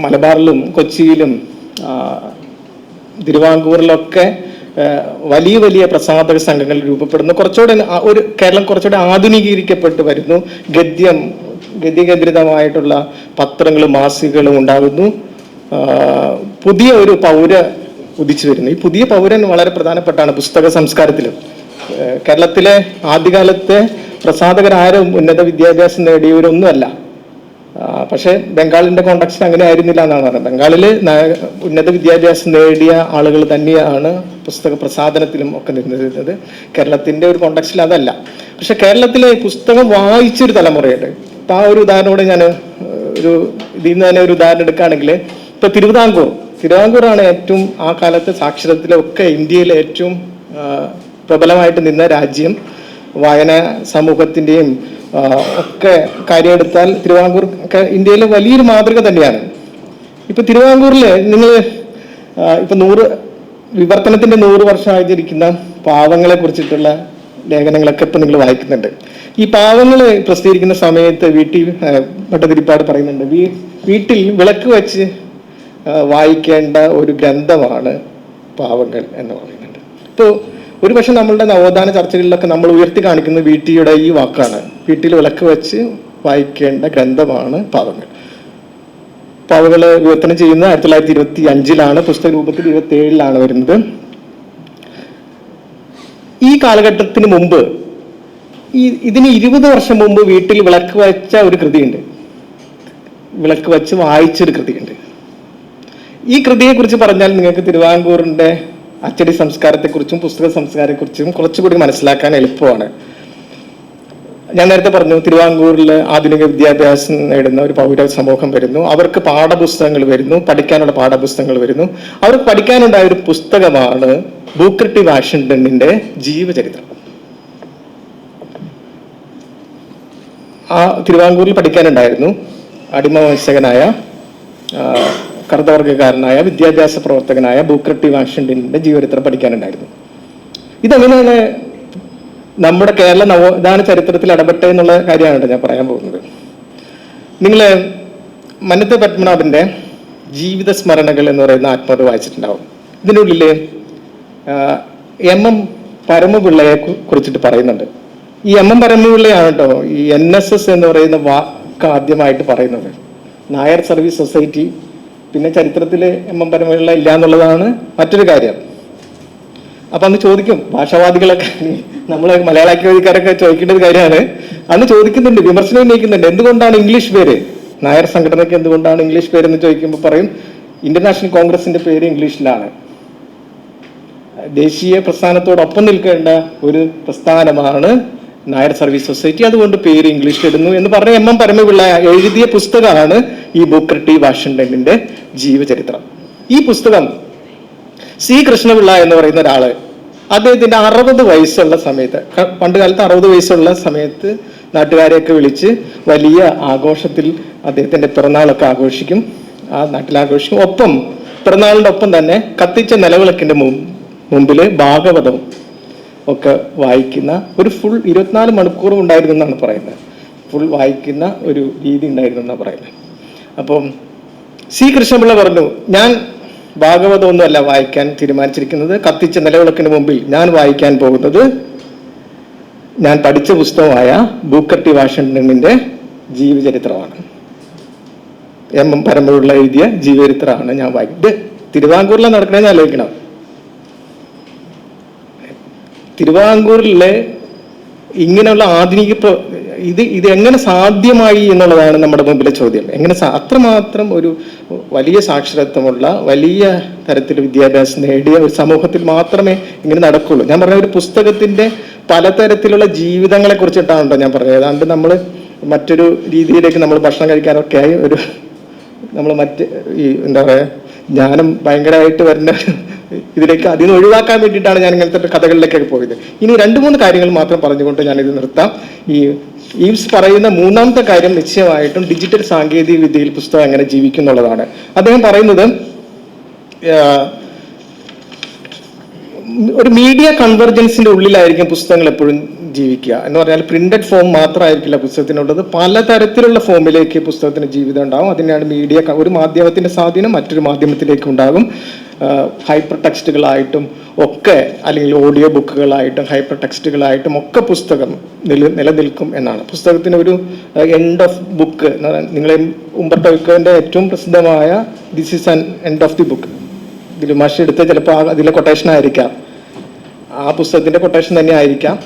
മലബാറിലും കൊച്ചിയിലും തിരുവാങ്കൂറിലൊക്കെ വലിയ വലിയ പ്രസാധക സംഘങ്ങൾ രൂപപ്പെടുന്നു. കേരളം കുറച്ചുകൂടെ ആധുനികീകരിക്കപ്പെട്ട് വരുന്നു. ഗദ്യകേന്ദ്രിതമായിട്ടുള്ള പത്രങ്ങളും മാസികകളും ഉണ്ടാകുന്നു. പുതിയ ഒരു പൗര ഉദിച്ചു വരുന്നു. ഈ പുതിയ പൗരൻ വളരെ പ്രധാനപ്പെട്ടാണ് പുസ്തക സംസ്കാരത്തിലും. കേരളത്തിലെ ആദ്യകാലത്തെ പ്രസാധകരാരും ഉന്നത വിദ്യാഭ്യാസം നേടിയവരൊന്നുമല്ല. പക്ഷെ ബംഗാളിന്റെ കോണ്ടക്സ്റ്റ് അങ്ങനെ ആയിരുന്നില്ല എന്നാണ് പറയുന്നത്. ബംഗാളില് ഉന്നത വിദ്യാഭ്യാസം നേടിയ ആളുകൾ തന്നെയാണ് പുസ്തക പ്രസാധനത്തിലും ഒക്കെ നിന്നിരുന്നത്. കേരളത്തിന്റെ ഒരു കോണ്ടക്സ്റ്റിൽ അതല്ല. പക്ഷെ കേരളത്തിലെ പുസ്തകം വായിച്ചൊരു തലമുറയുണ്ട്. ആ ഒരു ഉദാഹരണോടെ ഞാൻ ഇതിൽ നിന്ന് തന്നെ ഒരു ഉദാഹരണം എടുക്കുകയാണെങ്കിൽ, ഇപ്പൊ തിരുവിതാംകൂറാണ് ഏറ്റവും ആ കാലത്തെ സാക്ഷരത്തിലൊക്കെ ഇന്ത്യയിലെ ഏറ്റവും പ്രബലമായിട്ട് നിന്ന രാജ്യം. വായന സമൂഹത്തിന്റെയും ഒക്കെ കാര്യമെടുത്താൽ തിരുവിതാംകൂർ ഇന്ത്യയിലെ വലിയൊരു മാതൃക തന്നെയാണ്. ഇപ്പൊ തിരുവിതാംകൂറില് നിങ്ങൾ ഇപ്പൊ വിവർത്തനത്തിന്റെ 100 വർഷം ആചരിക്കുന്ന പാവങ്ങളെ കുറിച്ചിട്ടുള്ള ലേഖനങ്ങളൊക്കെ ഇപ്പൊ നിങ്ങൾ വായിക്കുന്നുണ്ട്. ഈ പാവങ്ങൾ പ്രസിദ്ധീകരിക്കുന്ന സമയത്ത് ഭട്ടതിരിപ്പാട് പറയുന്നുണ്ട്, വീട്ടിൽ വിളക്ക് വെച്ച് വായിക്കേണ്ട ഒരു ഗ്രന്ഥമാണ് പാവങ്ങൾ എന്ന് പറയുന്നുണ്ട്. ഇപ്പോൾ ഒരുപക്ഷെ നമ്മളുടെ നവോത്ഥാന ചർച്ചകളിലൊക്കെ നമ്മൾ ഉയർത്തി കാണിക്കുന്ന വീട്ടിയുടെ ഈ വാക്കാണ്. വീട്ടിൽ വിളക്ക് വെച്ച് വായിക്കേണ്ട ഗ്രന്ഥമാണ് പാവങ്ങൾ. പാവകൾ വിവർത്തനം ചെയ്യുന്നത് 1925 പുസ്തക രൂപത്തിൽ 27 വരുന്നത്. ഈ കാലഘട്ടത്തിന് മുമ്പ് ഇതിന് 20 വർഷം മുമ്പ് വീട്ടിൽ വിളക്ക് വെച്ച ഒരു കൃതിയുണ്ട്. വിളക്ക് വെച്ച് വായിച്ചൊരു കൃതിയുണ്ട്. ഈ കൃതിയെ കുറിച്ച് പറഞ്ഞാൽ നിങ്ങൾക്ക് തിരുവിതാംകൂറിന്റെ അച്ചടി സംസ്കാരത്തെക്കുറിച്ചും പുസ്തക സംസ്കാരത്തെക്കുറിച്ചും കുറച്ചുകൂടി മനസ്സിലാക്കാൻ എളുപ്പമാണ്. ഞാൻ നേരത്തെ പറഞ്ഞു, തിരുവിതാംകൂറിൽ ആധുനിക വിദ്യാഭ്യാസം നേടുന്ന ഒരു പൗര സമൂഹം വരുന്നു. അവർക്ക് പാഠപുസ്തകങ്ങൾ വരുന്നു, പഠിക്കാനുള്ള പാഠപുസ്തകങ്ങൾ വരുന്നു. അവർക്ക് പഠിക്കാനുണ്ടായ ഒരു പുസ്തകമാണ് ബൂക്കർ ടി വാഷിംഗ്ടണിന്റെ ജീവചരിത്രം. ആ തിരുവിതാംകൂറിൽ പഠിക്കാനുണ്ടായിരുന്നു. അടിമവംശകനായ കറുത്തവർഗക്കാരനായ വിദ്യാഭ്യാസ പ്രവർത്തകനായ ബൂക്കർ ടി വാഷിംഗ്ടണിന്റെ ജീവചരിത്രം പഠിക്കാനുണ്ടായിരുന്നു. ഇതെങ്ങനെയാണ് നമ്മുടെ കേരള നവോത്ഥാന ചരിത്രത്തിൽ ഇടപെട്ട എന്നുള്ള കാര്യമാണ് ഞാൻ പറയാൻ പോകുന്നത്. നിങ്ങൾ മന്നത്ത് പത്മനാഭന്റെ ജീവിത സ്മരണകൾ എന്ന് പറയുന്ന ആത്മകഥ വായിച്ചിട്ടുണ്ടാവും. ഇതിൻ്റെ ഉള്ളില് എം പരമപിള്ളയെ കുറിച്ചിട്ട് പറയുന്നുണ്ട്. ഈ എം പരമപിള്ളയാണ് കേട്ടോ ഈ NSS എന്ന് പറയുന്ന വാക്ക് ആദ്യമായിട്ട് പറയുന്നത്. Nair service society. പിന്നെ ചരിത്രത്തിൽ എം പരമപിള്ള ഇല്ല എന്നുള്ളതാണ് മറ്റൊരു കാര്യം. അപ്പൊ അന്ന് ചോദിക്കും, ഭാഷാവാദികളൊക്കെ നമ്മളെ മലയാളക്കാരൊക്കെ ചോദിക്കേണ്ട ഒരു കാര്യമാണ്. അന്ന് ചോദിക്കുന്നുണ്ട്, വിമർശനം ഉന്നയിക്കുന്നുണ്ട്, എന്തുകൊണ്ടാണ് ഇംഗ്ലീഷ് പേര്, നായർ സംഘടനയ്ക്ക് എന്തുകൊണ്ടാണ് ഇംഗ്ലീഷ് പേര് എന്ന് ചോദിക്കുമ്പോൾ പറയും, ഇന്റർനാഷണൽ കോൺഗ്രസിന്റെ പേര് ഇംഗ്ലീഷിലാണ്. ദേശീയ പ്രസ്ഥാനത്തോടൊപ്പം നിൽക്കേണ്ട ഒരു പ്രസ്ഥാനമാണ് നായർ സർവീസ് സൊസൈറ്റി, അതുകൊണ്ട് പേര് ഇംഗ്ലീഷിലിടുന്നു എന്ന് പറഞ്ഞ എം പരമപിള്ള എഴുതിയ പുസ്തകമാണ് ഈ ബൂക്കർ ടി വാഷിംഗ്ടണിന്റെ ജീവചരിത്രം. ഈ പുസ്തകം C. കൃഷ്ണപിള്ള എന്ന് പറയുന്ന ഒരാള് അദ്ദേഹത്തിന്റെ 60 വയസ്സുള്ള സമയത്ത്, പണ്ട് കാലത്ത് 60 വയസ്സുള്ള സമയത്ത് നാട്ടുകാരെയൊക്കെ വിളിച്ച് വലിയ ആഘോഷത്തിൽ അദ്ദേഹത്തിന്റെ പിറന്നാളൊക്കെ ആഘോഷിക്കും. ആ നാട്ടിൽ ആഘോഷിക്കും. ഒപ്പം പിറന്നാളിന്റെ ഒപ്പം തന്നെ കത്തിച്ച നിലവിളക്കിന്റെ മുമ്പില് ഭാഗവതം ഒക്കെ വായിക്കുന്ന ഒരു ഫുൾ 24 മണിക്കൂറും ഉണ്ടായിരുന്നു എന്നാണ് പറയുന്നത്. ഫുൾ വായിക്കുന്ന ഒരു രീതി ഉണ്ടായിരുന്നു എന്നാണ് പറയുന്നത്. അപ്പം C. കൃഷ്ണപിള്ള പറഞ്ഞു, ഞാൻ ഭാഗവതമൊന്നുമല്ല വായിക്കാൻ തീരുമാനിച്ചിരിക്കുന്നത്, കത്തിച്ച നിലവിളക്കിന് മുമ്പിൽ ഞാൻ വായിക്കാൻ പോകുന്നത് ഞാൻ പഠിച്ച പുസ്തകമായ ബൂക്കർ ടി വാഷിംഗ്ടണിന്റെ ജീവചരിത്രമാണ്. എം പരമ്പരയുള്ള എഴുതിയ ജീവചരിത്രമാണ് ഞാൻ വായിക്കുന്നത്. തിരുവിതാംകൂറിലെ നടക്കണമെന്ന് ആലോചിക്കണം. തിരുവിതാംകൂറിലെ ഇങ്ങനെയുള്ള ആധുനിക ഇത് എങ്ങനെ സാധ്യമായി എന്നുള്ളതാണ് നമ്മുടെ മുമ്പിലെ ചോദ്യം. എങ്ങനെ അത്രമാത്രം ഒരു വലിയ സാക്ഷരത്വമുള്ള വലിയ തരത്തിൽ വിദ്യാഭ്യാസം നേടിയ ഒരു സമൂഹത്തിൽ മാത്രമേ ഇങ്ങനെ നടക്കുള്ളൂ. ഞാൻ പറഞ്ഞ ഒരു പുസ്തകത്തിന്റെ പലതരത്തിലുള്ള ജീവിതങ്ങളെ കുറിച്ചിട്ടാണല്ലോ ഞാൻ പറഞ്ഞത്. ഏതാണ്ട് നമ്മൾ മറ്റൊരു രീതിയിലേക്ക് നമ്മൾ ഭക്ഷണം കഴിക്കാനൊക്കെ ആയി നമ്മൾ ഈ എന്താ പറയുക ജ്ഞാനം ഭയങ്കരമായിട്ട് വരുന്ന ഇതിലേക്ക് അതിന് ഒഴിവാക്കാൻ വേണ്ടിയിട്ടാണ് ഞാൻ ഇങ്ങനത്തെ കഥകളിലേക്കൊക്കെ പോയത്. ഇനി 2-3 കാര്യങ്ങൾ മാത്രം പറഞ്ഞുകൊണ്ട് ഞാനിത് നിർത്താം. ഈവ്സ് പറയുന്ന മൂന്നാമത്തെ കാര്യം നിശ്ചയമായിട്ടും ഡിജിറ്റൽ സാങ്കേതിക വിദ്യയിൽ പുസ്തകം എങ്ങനെ ജീവിക്കും എന്നുള്ളതാണ്. അദ്ദേഹം പറയുന്നത് ഒരു മീഡിയ കൺവെർജൻസിന്റെ ഉള്ളിലായിരിക്കും പുസ്തകങ്ങൾ എപ്പോഴും ജീവിക്കുക എന്ന് പറഞ്ഞാൽ പ്രിന്റഡ് ഫോം മാത്രമായിരിക്കില്ല പുസ്തകത്തിനുള്ളത്. പലതരത്തിലുള്ള ഫോമിലേക്ക് പുസ്തകത്തിന് ജീവിതം ഉണ്ടാകും. അതിനാണ് മീഡിയ, ഒരു മാധ്യമത്തിന്റെ സ്വാധീനം മറ്റൊരു മാധ്യമത്തിലേക്ക് ഉണ്ടാകും. ഹൈപ്പർ ടെക്സ്റ്റുകളായിട്ടും ഒക്കെ അല്ലെങ്കിൽ ഓഡിയോ ബുക്കുകളായിട്ടും ഹൈപ്പർ ടെക്സ്റ്റുകളായിട്ടും ഒക്കെ പുസ്തകം നിലനിൽക്കും എന്നാണ്. പുസ്തകത്തിന് ഒരു എൻഡ് ഓഫ് ബുക്ക് എന്ന് പറയുന്നത് നിങ്ങളെ ഉംബർട്ടോ എക്കോന്റെ ഏറ്റവും പ്രസിദ്ധമായ this is an end of the book. ഇതിൽ മാഷ് എടുത്ത ചിലപ്പോൾ അതിലെ കൊട്ടേഷൻ ആയിരിക്കാം, ആ പുസ്തകത്തിന്റെ കൊട്ടേഷൻ തന്നെ ആയിരിക്കാം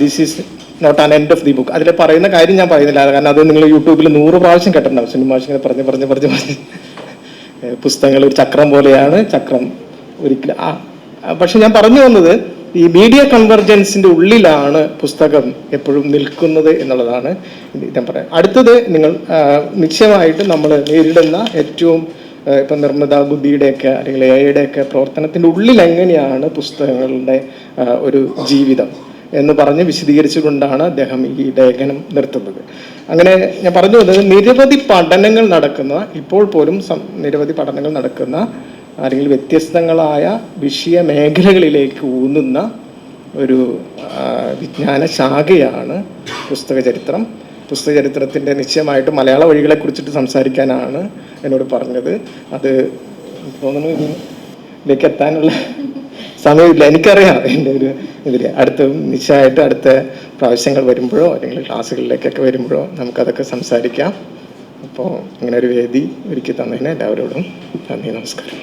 this is not an end of the book. അതിൽ പറയുന്ന കാര്യം ഞാൻ പറയുന്നില്ല, കാരണം അത് നിങ്ങൾ യൂട്യൂബിൽ 100 പ്രാവശ്യം കേട്ടിട്ടുണ്ടാവും. സിനിമാഷ് ഇങ്ങനെ പറഞ്ഞ് പുസ്തകങ്ങൾ ഒരു ചക്രം പോലെയാണ്, ചക്രം ഒരിക്കലും പക്ഷെ ഞാൻ പറഞ്ഞു വന്നത് ഈ മീഡിയ കൺവെർജൻസിന്റെ ഉള്ളിലാണ് പുസ്തകം എപ്പോഴും നിൽക്കുന്നത് എന്നുള്ളതാണ് ഞാൻ പറയാം. അടുത്തത് നിങ്ങൾ നിശ്ചയമായിട്ടും നമ്മൾ നേരിടുന്ന ഏറ്റവും ഇപ്പം നിർമ്മിത ബുദ്ധിയുടെയൊക്കെ അല്ലെങ്കിൽ എഐയുടെയൊക്കെ പ്രവർത്തനത്തിൻ്റെ ഉള്ളിൽ എങ്ങനെയാണ് പുസ്തകങ്ങളുടെ ഒരു ജീവിതം എന്ന് പറഞ്ഞ് വിശദീകരിച്ചുകൊണ്ടാണ് അദ്ദേഹം ഈ ലേഖനം നിർത്തുന്നത്. അങ്ങനെ ഞാൻ പറഞ്ഞു വന്നത് നിരവധി പഠനങ്ങൾ നടക്കുന്ന, ഇപ്പോൾ പോലും നിരവധി പഠനങ്ങൾ നടക്കുന്ന അല്ലെങ്കിൽ വ്യത്യസ്തങ്ങളായ വിഷയ മേഖലകളിലേക്ക് ഊന്നുന്ന ഒരു വിജ്ഞാന ശാഖയാണ് പുസ്തക ചരിത്രം. പുസ്തക ചരിത്രത്തിൻ്റെ നിശ്ചയമായിട്ട് മലയാള വഴികളെ കുറിച്ചിട്ട് സംസാരിക്കാനാണ് എന്നോട് പറഞ്ഞത്. അത് തോന്നുന്നു ഇതിലേക്ക് എത്താനുള്ള സമയമില്ല, എനിക്കറിയാം എൻ്റെ ഒരു ഇതിൽ. നിശ്ചയമായിട്ട് അടുത്ത പ്രാവശ്യങ്ങൾ വരുമ്പോഴോ അല്ലെങ്കിൽ ക്ലാസ്സുകളിലേക്കൊക്കെ വരുമ്പോഴോ നമുക്കതൊക്കെ സംസാരിക്കാം. അപ്പോൾ ഇങ്ങനെ ഒരു വേദി ഒരുക്കി തന്നതിന് എല്ലാവരോടും നന്ദി, നമസ്കാരം.